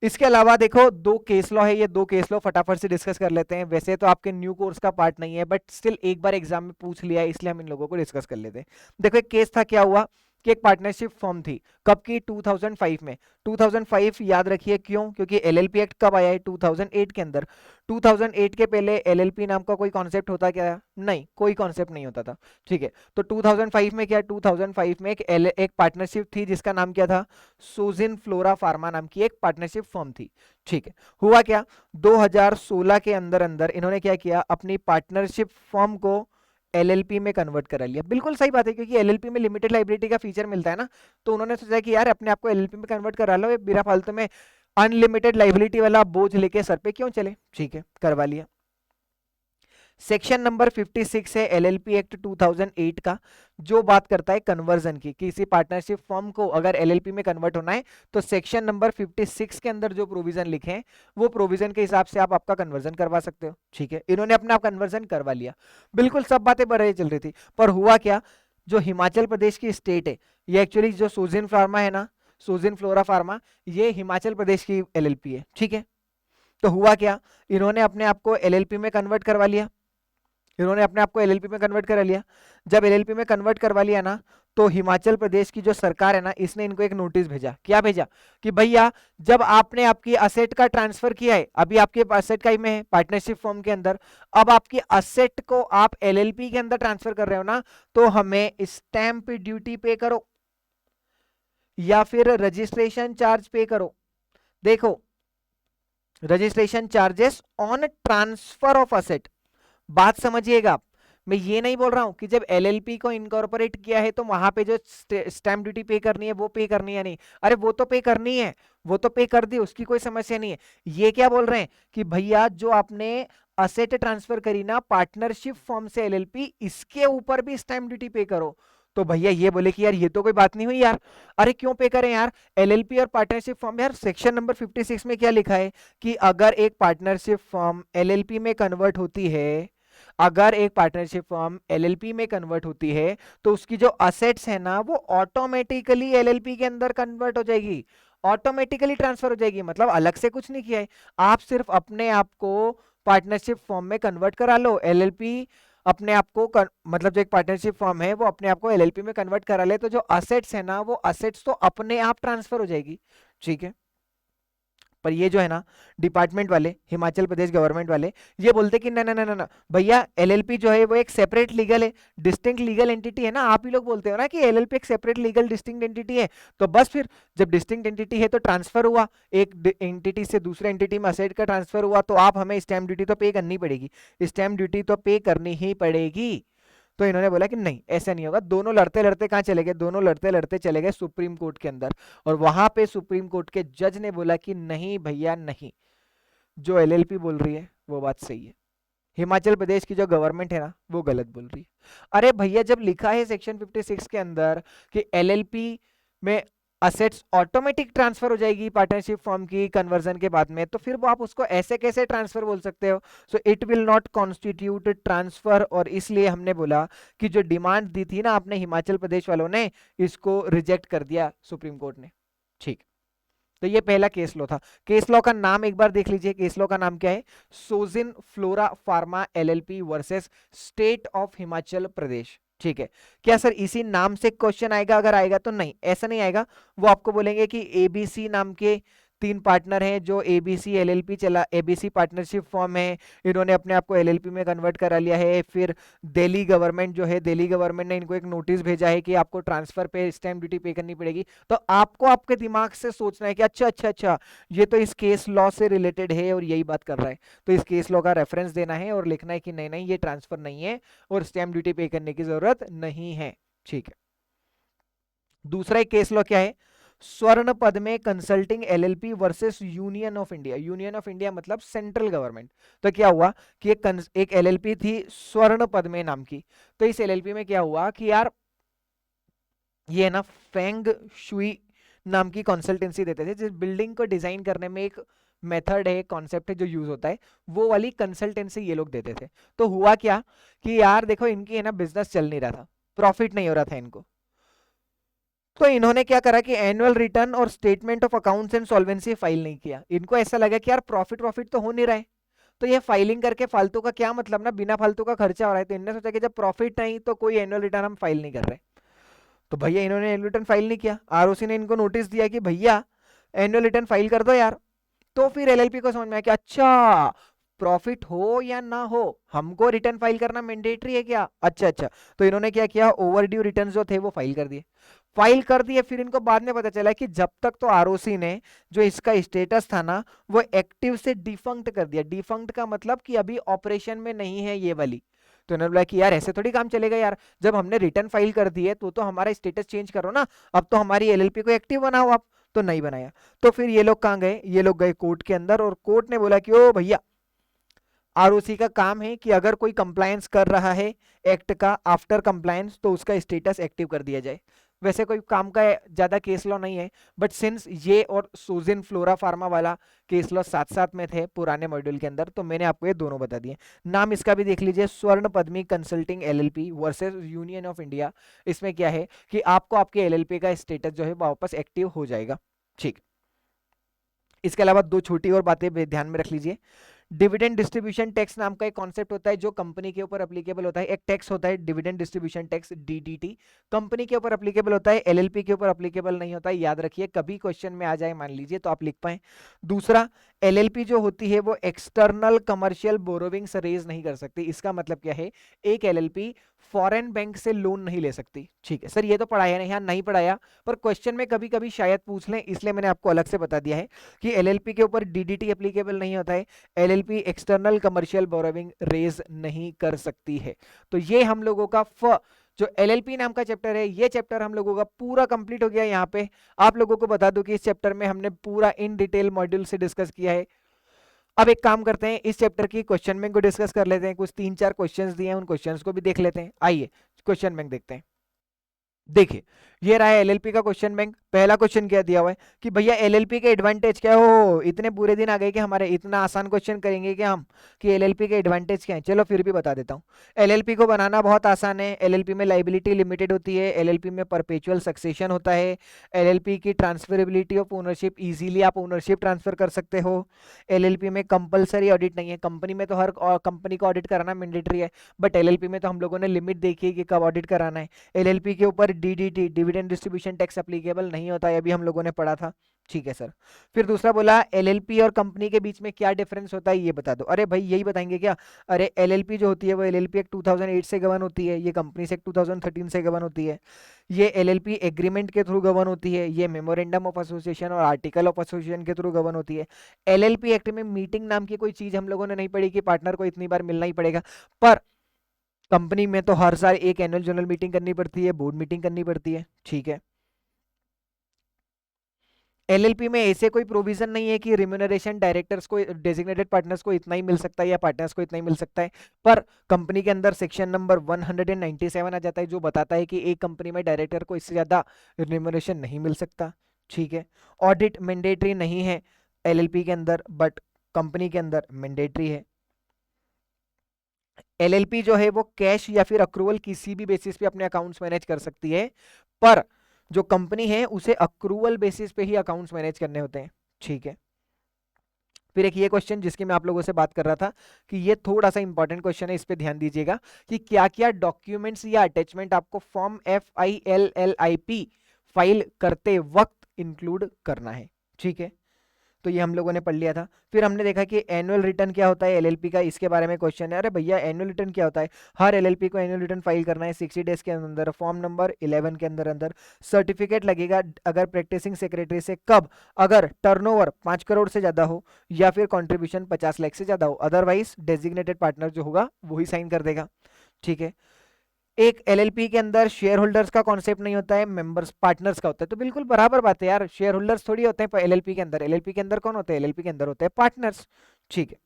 इसके अलावा देखो दो केस लॉ है, ये दो केस लॉ फटाफट से डिस्कस कर लेते हैं। वैसे तो आपके न्यू कोर्स का पार्ट नहीं है, बट स्टिल एक बार एग्जाम में पूछ लिया है, इसलिए हम इन लोगों को डिस्कस कर लेते हैं। देखो एक केस था, क्या हुआ कि एक पार्टनरशिप फॉर्म थी, कब की? 2005 में। 2005 याद रखिए क्यों? क्योंकि एलएलपी एक्ट कब आया है? 2008 के अंदर। 2008 के पहले एलएलपी नाम का कोई कॉन्सेप्ट होता क्या? नहीं, कोई कॉन्सेप्ट नहीं होता था। ठीक है, तो 2005 में क्या? 2005 में एक पार्टनरशिप थी जिसका नाम क्या था? सोजिन फ्लोरा फार्मा नाम की एक पार्टनरशिप फर्म थी। ठीक है, हुआ क्या? 2016 के अंदर अंदर इन्होंने क्या किया? अपनी पार्टनरशिप फर्म को एलएलपी में कन्वर्ट करा लिया। बिल्कुल सही बात है, क्योंकि एलएलपी में लिमिटेड लाइबिलिटी का फीचर मिलता है ना, तो उन्होंने सोचा कि यार अपने आप को एलएलपी में कन्वर्ट करा लो, ये बिना फालतू में अनलिमिटेड लाइबिलिटी वाला बोझ लेके सर पे क्यों चले। ठीक है, करवा लिया। सेक्शन नंबर 56 है एलएलपी एक्ट 2008 का, जो बात करता है कन्वर्जन की। किसी पार्टनरशिप फर्म को अगर एलएलपी में कन्वर्ट होना है तो सेक्शन नंबर 56 के अंदर जो प्रोविजन लिखे हैं वो प्रोविजन के हिसाब से आप आपका कन्वर्जन करवा सकते हो। ठीक है, इन्होंने अपना कन्वर्जन करवा लिया। बिल्कुल सब बातें बढ़िया चल रही थी, पर हुआ क्या? जो हिमाचल प्रदेश की स्टेट है, ये एक्चुअली जो सोजिन फार्मा है ना, सोजिन फ्लोरा फार्मा, ये हिमाचल प्रदेश की एलएलपी है। ठीक है, तो हुआ क्या? इन्होंने अपने आप को एलएलपी में कन्वर्ट करवा लिया। इन्होंने अपने आप को एलएलपी में कन्वर्ट करा लिया। जब एलएलपी में कन्वर्ट करवा लिया ना, तो हिमाचल प्रदेश की जो सरकार है ना, इसने इनको एक नोटिस भेजा। क्या भेजा? कि भैया जब आपने आपकी असेट का ट्रांसफर किया है, अभी आपके असेट का ही में है पार्टनरशिप फॉर्म के अंदर, अब आपकी असेट को आप एलएलपी के अंदर ट्रांसफर कर रहे हो ना, तो हमें स्टैंप ड्यूटी पे करो या फिर रजिस्ट्रेशन चार्ज पे करो। देखो, registration charges on transfer of asset, बात समझिएगा आप। मैं ये नहीं बोल रहा हूं कि जब एलएलपी को इनकॉर्पोरेट किया है तो वहां पे जो स्टैंप ड्यूटी पे करनी है वो पे करनी है नहीं। अरे वो तो पे करनी है, वो तो पे कर दी, उसकी कोई समस्या नहीं है। ये क्या बोल रहे हैं कि भैया जो आपने असेट ट्रांसफर करी ना पार्टनरशिप फॉर्म से एलएलपी, इसके ऊपर भी स्टैंप ड्यूटी पे करो। तो भैया ये बोले कि यार ये तो कोई बात नहीं हुई यार। अरे क्यों पे करें यार? एलएलपी और पार्टनरशिप फॉर्म, यार सेक्शन नंबर 56 में क्या लिखा है कि अगर एक पार्टनरशिप फॉर्म एलएलपी में कन्वर्ट होती है, अगर एक पार्टनरशिप फर्म एलएलपी में कन्वर्ट होती है तो उसकी जो असेट्स है ना वो ऑटोमेटिकली एलएलपी के अंदर कन्वर्ट हो जाएगी, ऑटोमेटिकली ट्रांसफर हो जाएगी। मतलब अलग से कुछ नहीं किया है, आप सिर्फ अपने आप को पार्टनरशिप फॉर्म में कन्वर्ट करा लो। एलएलपी अपने आप को मतलब जो एक पार्टनरशिप फॉर्म है वो अपने आप को एलएलपी में कन्वर्ट करा ले, तो जो असेट्स है ना वो असेट्स तो अपने आप ट्रांसफर हो जाएगी। ठीक है, पर ये जो है ना डिपार्टमेंट वाले, हिमाचल प्रदेश गवर्नमेंट वाले, ये बोलते कि ना ना ना ना ना भैया, एलएलपी जो है वो एक सेपरेट लीगल है, डिस्टिंक्ट लीगल एंटिटी है ना। आप ही लोग बोलते हो ना कि एलएलपी एक सेपरेट लीगल डिस्टिंक्ट एंटिटी है, तो बस फिर जब डिस्टिंक्ट एंटिटी है तो ट्रांसफर हुआ, एक एंटिटी से दूसरे एंटिटी में असेट का ट्रांसफर हुआ, तो आप हमें स्टैंप ड्यूटी तो पे करनी पड़ेगी, स्टैंप ड्यूटी तो पे करनी ही पड़ेगी। तो इन्होंने बोला कि नहीं ऐसा नहीं होगा। दोनों लड़ते लड़ते कहाँ चले गए? दोनों लड़ते लड़ते चले गए सुप्रीम कोर्ट के अंदर, और वहां पे सुप्रीम कोर्ट के जज ने बोला कि नहीं भैया नहीं, जो एलएलपी बोल रही है वो बात सही है, हिमाचल प्रदेश की जो गवर्नमेंट है ना वो गलत बोल रही है। अरे भैया जब लिखा है सेक्शन 56 के अंदर कि एलएलपी में असेट्स ऑटोमेटिक ट्रांसफर हो जाएगी पार्टनरशिप फॉर्म की कन्वर्जन के बाद में, तो फिर वो आप उसको ऐसे कैसे ट्रांसफर बोल सकते हो? So it will not constitute transfer, और इसलिए हमने बोला कि जो डिमांड दी थी ना आपने हिमाचल प्रदेश वालों ने, इसको रिजेक्ट कर दिया सुप्रीम कोर्ट ने। ठीक, तो ये पहला केस लॉ था। केस लॉ का नाम एक बार देख लीजिए, केस लॉ का नाम क्या है? सोजिन Flora Pharma LLP versus State of Himachal Pradesh. ठीक है, क्या सर इसी नाम से क्वेश्चन आएगा? अगर आएगा तो नहीं, ऐसा नहीं आएगा। वो आपको बोलेंगे कि एबीसी नाम के तीन पार्टनर हैं जो एबीसी एलएलपी चला, एबीसी पार्टनरशिप फॉर्म है, इन्होंने अपने आप को एलएलपी में कन्वर्ट करा लिया है। फिर दिल्ली गवर्नमेंट जो है, दिल्ली गवर्नमेंट ने इनको एक नोटिस भेजा है कि आपको ट्रांसफर पे स्टैंप ड्यूटी पे करनी पड़ेगी। तो आपको आपके दिमाग से सोचना है कि अच्छा अच्छा अच्छा, ये तो इस केस लॉ से रिलेटेड है और यही बात कर रहा है, तो इस केस लॉ का रेफरेंस देना है और लिखना है कि नहीं नहीं ये ट्रांसफर नहीं है और स्टैंप ड्यूटी पे करने की जरूरत नहीं है। ठीक है, दूसरा एक केस लॉ क्या है? स्वर्ण पद में consulting LLP versus union of India. Union of India मतलब सेंट्रल गवर्नमेंट। तो क्या हुआ कि एक एलएलपी थी स्वर्ण पद में नाम की, तो इस एलएलपी में क्या हुआ कि यार ये ना फेंग शुई नाम की कंसल्टेंसी देते थे, जिस बिल्डिंग को डिजाइन करने में एक मेथड है, कॉन्सेप्ट है जो यूज होता है, वो वाली कंसल्टेंसी ये लोग देते थे। तो हुआ क्या कि यार देखो इनकी है ना बिजनेस चल नहीं रहा था, प्रॉफिट नहीं हो रहा था इनको, तो इन्होंने क्या करा कि एनुअल रिटर्न और statement of accounts and solvency file नहीं किया। इनको ऐसा लगा कि यार प्रॉफिट प्रॉफिट तो हो नहीं रहा है, तो ये फाइलिंग करके फालतू का क्या मतलब ना, बिना फालतू का खर्चा हो रहा है। तो इन्होंने सोचा कि जब प्रॉफिट नहीं तो कोई एनुअल रिटर्न हम फाइल नहीं कर रहे। तो भैया इन्होंने एनुअल रिटर्न फाइल नहीं किया। आरओसी ने इनको नोटिस दिया कि भैया एनुअल रिटर्न फाइल कर दो यार। तो फिर एलएलपी को समझ में आया कि अच्छा, प्रॉफिट हो या ना हो हमको रिटर्न फाइल करना मैंडेटरी है क्या। अच्छा अच्छा, तो इन्होंने क्या किया, ओवर ड्यू रिटर्न जो थे वो फाइल कर दिए। फिर इनको बाद में पता चला कि जब तक तो आरओसी ने जो इसका स्टेटस था ना वो एक्टिव से डिफंक्ट कर दिया। डिफंक्ट का मतलब कि अभी ऑपरेशन में नहीं है ये वाली। तो इन्होंने बोला कि यार ऐसे थोड़ी काम चलेगा यार, जब हमने रिटर्न फाइल कर दी है तो हमारा स्टेटस चेंज करो ना, अब तो हमारी एलएलपी को एक्टिव बनाओ आप। तो नहीं बनाया। तो फिर ये लोग कहाँ गए, ये लोग गए कोर्ट के अंदर, और कोर्ट ने बोला कि ओ भैया आरओसी का काम है कि अगर कोई कंप्लायंस कर रहा है एक्ट का आफ्टर कंप्लायंस तो उसका स्टेटस एक्टिव कर दिया जाए। वैसे कोई काम का ज्यादा केस लॉ नहीं है, बट सिंस ये और सुजिन फ्लोरा फार्मा वाला केस लॉ साथ साथ में थे पुराने मॉड्यूल के अंदर, तो मैंने आपको ये दोनों बता दिए। नाम इसका भी देख लीजिए, स्वर्ण Padmi consulting LLP versus union of India. इसमें क्या है कि आपको आपके एलएलपी का स्टेटस जो है वापस एक्टिव हो जाएगा। ठीक, इसके अलावा दो छोटी और बातें ध्यान में रख लीजिए। डिविडेंड डिस्ट्रीब्यूशन टैक्स नाम का एक कॉन्सेप्ट होता है जो कंपनी के ऊपर एप्लीकेबल होता है। एक टैक्स होता है dividend distribution tax, DDT, company के ऊपर एप्लीकेबल होता है, एलएलपी के ऊपर एप्लीकेबल नहीं होता है। याद रखिए, कभी क्वेश्चन में आ जाए मान लीजिए तो आप लिख पाए। दूसरा, एलएलपी जो होती है वो एक्सटर्नल कमर्शियल बोरोविंग्स रेज नहीं कर सकती। इसका मतलब क्या है, एक एलएलपी फॉरेन बैंक से लोन नहीं ले सकती। ठीक है सर, ये तो पढ़ाया नहीं, हाँ नहीं पढ़ाया, पर क्वेश्चन में कभी कभी शायद पूछ लें, इसलिए मैंने आपको अलग से बता दिया है कि एलएलपी के ऊपर डीडीटी एप्लीकेबल नहीं होता है, LLP external commercial borrowing raise नहीं कर सकती है। तो ये हम लोगों का जो एलएलपी नाम का चैप्टर है, ये चैप्टर हम लोगों का पूरा कंप्लीट हो गया। यहाँ पे आप लोगों को बता दूं कि इस चैप्टर में हमने पूरा इन डिटेल मॉड्यूल से डिस्कस किया है। अब एक काम करते हैं, इस चैप्टर की क्वेश्चन बैंक को डिस्कस कर लेते हैं। कुछ 3-4 क्वेश्चंस दिए हैं, उन क्वेश्चंस को भी देख लेते हैं। आइए क्वेश्चन बैंक देखते हैं। देखिए, ये रहा है एलएलपी का क्वेश्चन बैंक। पहला क्वेश्चन क्या दिया हुआ है कि भैया एलएलपी के एडवांटेज क्या हो। इतने पूरे दिन आ गए कि हमारे इतना आसान क्वेश्चन करेंगे कि हम कि एलएलपी के एडवांटेज क्या है। चलो फिर भी बता देता हूँ। एलएलपी को बनाना बहुत आसान है। एलएलपी में लाइबिलिटी लिमिटेड होती है, एलएलपी में परपेचुअल सक्सेशन होता है, एलएलपी की ट्रांसफरेबिलिटी ऑफ ओनरशिप, इजीली आप ओनरशिप ट्रांसफर कर सकते हो। एलएलपी में कंपलसरी ऑडिट नहीं है। कंपनी में तो हर कंपनी को ऑडिट कराना मैंडेटरी है, बट एलएलपी में तो हम लोगों ने लिमिट देखी है कि कब ऑडिट कराना है। एलएलपी के ऊपर DDT dividend distribution tax applicable नहीं होता है, अभी हम लोगों ने पढ़ा था। ठीक है सर। फिर दूसरा बोला एलएलपी और कंपनी के बीच में क्या डिफरेंस होता है ये बता दो। अरे भाई यही बताएंगे क्या। अरे एलएलपी जो होती है वो एलएलपी एक्ट 2008 से गवर्न होती है, ये कंपनीज एक्ट 2013 से गवर्न होती है। ये एलएलपी एग्रीमेंट के थ्रू गवर्न होती है, ये मेमोरेंडम ऑफ एसोसिएशन और आर्टिकल ऑफ एसोसिएशन के थ्रू गवर्न होती है। एलएलपी एक्ट में मीटिंग नाम की कोई चीज हम लोगों ने नहीं पढ़ी कि पार्टनर को इतनी बार मिलना ही पड़ेगा, पर कंपनी में तो हर साल एक एनुअल जनरल मीटिंग करनी पड़ती है, बोर्ड मीटिंग करनी पड़ती है। ठीक है। एलएलपी में ऐसे कोई प्रोविजन नहीं है कि रिम्यूनरेशन डायरेक्टर्स को, डेजिग्नेटेड पार्टनर्स को इतना ही मिल सकता है या पार्टनर्स को इतना ही मिल सकता है, पर कंपनी के अंदर सेक्शन नंबर 197 आ जाता है जो बताता है कि एक कंपनी में डायरेक्टर को इससे ज्यादा रिम्यूनरेशन नहीं मिल सकता। ठीक है। ऑडिट मैंडेटरी नहीं है एलएलपी के अंदर, बट कंपनी के अंदर मैंडेटरी है। एलएलपी जो है वो कैश या फिर अक्रूवल किसी भी बेसिस पे अपने अकाउंट्स मैनेज कर सकती है, पर जो कंपनी है उसे अक्रूवल बेसिस पे ही अकाउंट्स मैनेज करने होते हैं। ठीक है। फिर एक ये क्वेश्चन जिसकी मैं आप लोगों से बात कर रहा था कि ये थोड़ा सा इंपॉर्टेंट क्वेश्चन है, इस पे ध्यान दीजिएगा कि क्या क्या डॉक्यूमेंट्स या अटैचमेंट आपको फॉर्म FILLIP फाइल करते वक्त इंक्लूड करना है। ठीक है। तो ये हम लोगों ने पढ़ लिया था। फिर हमने देखा कि एनुअल रिटर्न क्या होता है एलएलपी का, इसके बारे में क्वेश्चन है। अरे भैया एनुअल रिटर्न क्या होता है, हर एलएलपी को एनुअल रिटर्न फाइल करना है 60 डेज के अंदर, फॉर्म नंबर 11 के अंदर अंदर। सर्टिफिकेट लगेगा अगर प्रैक्टिसिंग सेक्रेटरी से, कब, अगर टर्नओवर 5 करोड़ से ज्यादा हो या फिर कंट्रीब्यूशन 50 लाख से ज्यादा हो, अदरवाइज डेजिग्नेटेड पार्टनर जो होगा वही साइन कर देगा। ठीक है। एक एलएलपी के अंदर शेयर होल्डर्स का कॉन्सेप्ट नहीं होता है, मेंबर्स पार्टनर्स का होता है। तो बिल्कुल बराबर बात है यार, शेयर होल्डर्स थोड़ी होते हैं एलएलपी के अंदर। एलएलपी के अंदर कौन होते हैं, एलएलपी के अंदर होते हैं पार्टनर्स। ठीक है।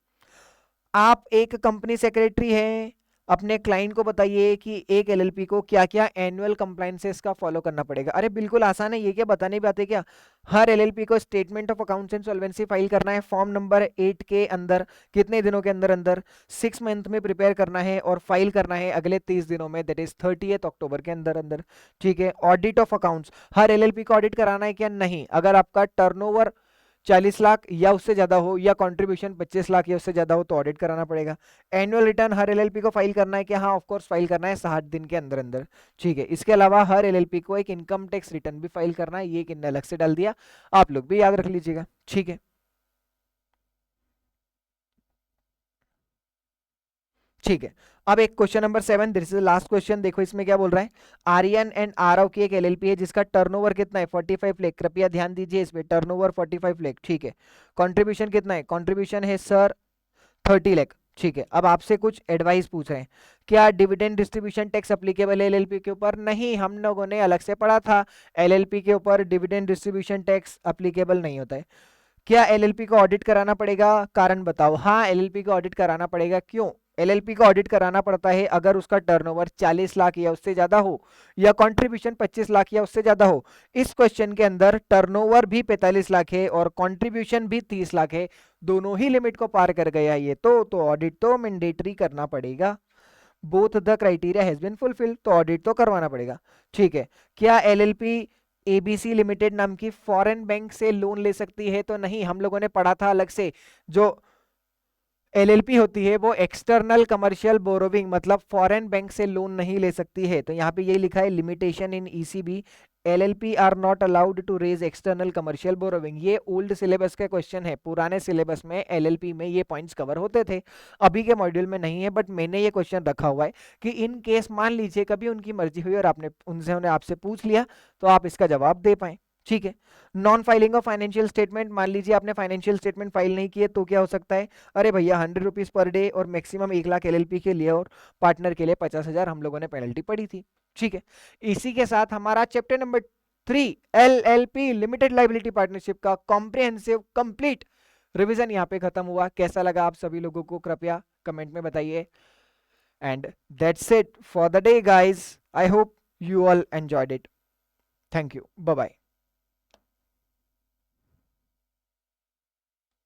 आप एक कंपनी सेक्रेटरी है, अपने क्लाइंट को बताइए कि एक एलएलपी को क्या क्या एनुअल कंप्लायंसेस का फॉलो करना पड़ेगा। अरे बिल्कुल आसान है, ये क्या बताने भी आते क्या। हर एलएलपी को statement of accounts and solvency file करना है फॉर्म नंबर 8 के अंदर, कितने दिनों के अंदर अंदर 6 मंथ में प्रिपेयर करना है और फाइल करना है अगले 30 दिनों में, दैट इज 30 अक्टूबर के अंदर अंदर। ठीक है, audit of accounts, her LLP को ऑडिट कराना है क्या, नहीं। अगर आपका टर्नओवर 40 लाख या उससे ज्यादा हो या कंट्रीब्यूशन 25 लाख या उससे ज्यादा हो तो ऑडिट कराना पड़ेगा। एनुअल रिटर्न हर एलएलपी को फाइल करना है कि हाँ ऑफ कोर्स फाइल करना है 60 दिन के अंदर अंदर। ठीक है, इसके अलावा हर एलएलपी को एक इनकम टैक्स रिटर्न भी फाइल करना है, ये किन्ने अलग से डाल दिया, आप लोग भी याद रख लीजिएगा। ठीक है, ठीक है। अब एक question number 7, this is last question. देखो इसमें क्या बोल रहा है, आर्यन एंड आरव की एक एलएलपी है जिसका टर्नओवर कितना है 45 लाख। कृपया ध्यान दीजिए इस पे, टर्नओवर 45 लाख। ठीक है, कंट्रीब्यूशन कितना है, कंट्रीब्यूशन है सर 30 लाख। ठीक है, अब आपसे कुछ एडवाइस पूछ रहे हैं, क्या डिविडेंड डिस्ट्रीब्यूशन टैक्स अप्लीकेबल है एलएलपी के ऊपर, नहीं। हम लोगों ने अलग से पढ़ा था, एलएलपी के ऊपर डिविडेंड डिस्ट्रीब्यूशन टैक्स अप्लीकेबल नहीं होता है। क्या एलएलपी को ऑडिट कराना पड़ेगा, कारण बताओ। हाँ एलएलपी को ऑडिट कराना पड़ेगा, क्यों। एलएलपी को ऑडिट कराना पड़ता है अगर उसका टर्नओवर 40 लाख या उससे ज्यादा हो या कंट्रीब्यूशन 25 लाख या उससे ज्यादा हो। इस क्वेश्चन के अंदर टर्नओवर भी 45 लाख है और कंट्रीब्यूशन भी 30 लाख है, दोनों ही लिमिट को पार कर गया ये तो ऑडिट तो मैंडेटरी करना पड़ेगा। Both the criteria has been fulfil, तो ऑडिट तो करवाना पड़ेगा। ठीक है, क्या एलएलपी एबीसी लिमिटेड नाम की फॉरेन बैंक से लोन ले सकती है, तो नहीं। हम लोगों ने पढ़ा था अलग से, जो एलएलपी होती है वो एक्सटर्नल कमर्शियल बोरोविंग, मतलब फॉरेन बैंक से लोन नहीं ले सकती है। तो यहाँ पे यही लिखा है limitation in ECB, LLP are not allowed to raise external commercial borrowing. ये ओल्ड सिलेबस का क्वेश्चन है, पुराने सिलेबस में एलएलपी में ये पॉइंट्स कवर होते थे, अभी के मॉड्यूल में नहीं है। बट मैंने ये क्वेश्चन रखा हुआ है कि इन केस मान लीजिए कभी उनकी मर्जी हुई और आपने उनसे आपसे पूछ लिया तो आप इसका जवाब दे पाए। ठीक है, non filing of financial statement, मान लीजिए आपने फाइनेंशियल स्टेटमेंट फाइल नहीं किए तो क्या हो सकता है। अरे भैया 100 रुपीज पर डे और मैक्सिमम 1 लाख एलएलपी के लिए और पार्टनर के लिए 50,000 हम लोगों ने पेनल्टी पड़ी थी। ठीक है, इसी के साथ हमारा chapter number 3 LLP limited liability partnership का कॉम्प्रिहेंसिव कंप्लीट रिवीजन यहाँ पे खत्म हुआ। कैसा लगा आप सभी लोगों को कृपया कमेंट में बताइए। And that's it for the day guys, I hope you all enjoyed it. Thank you, bye bye.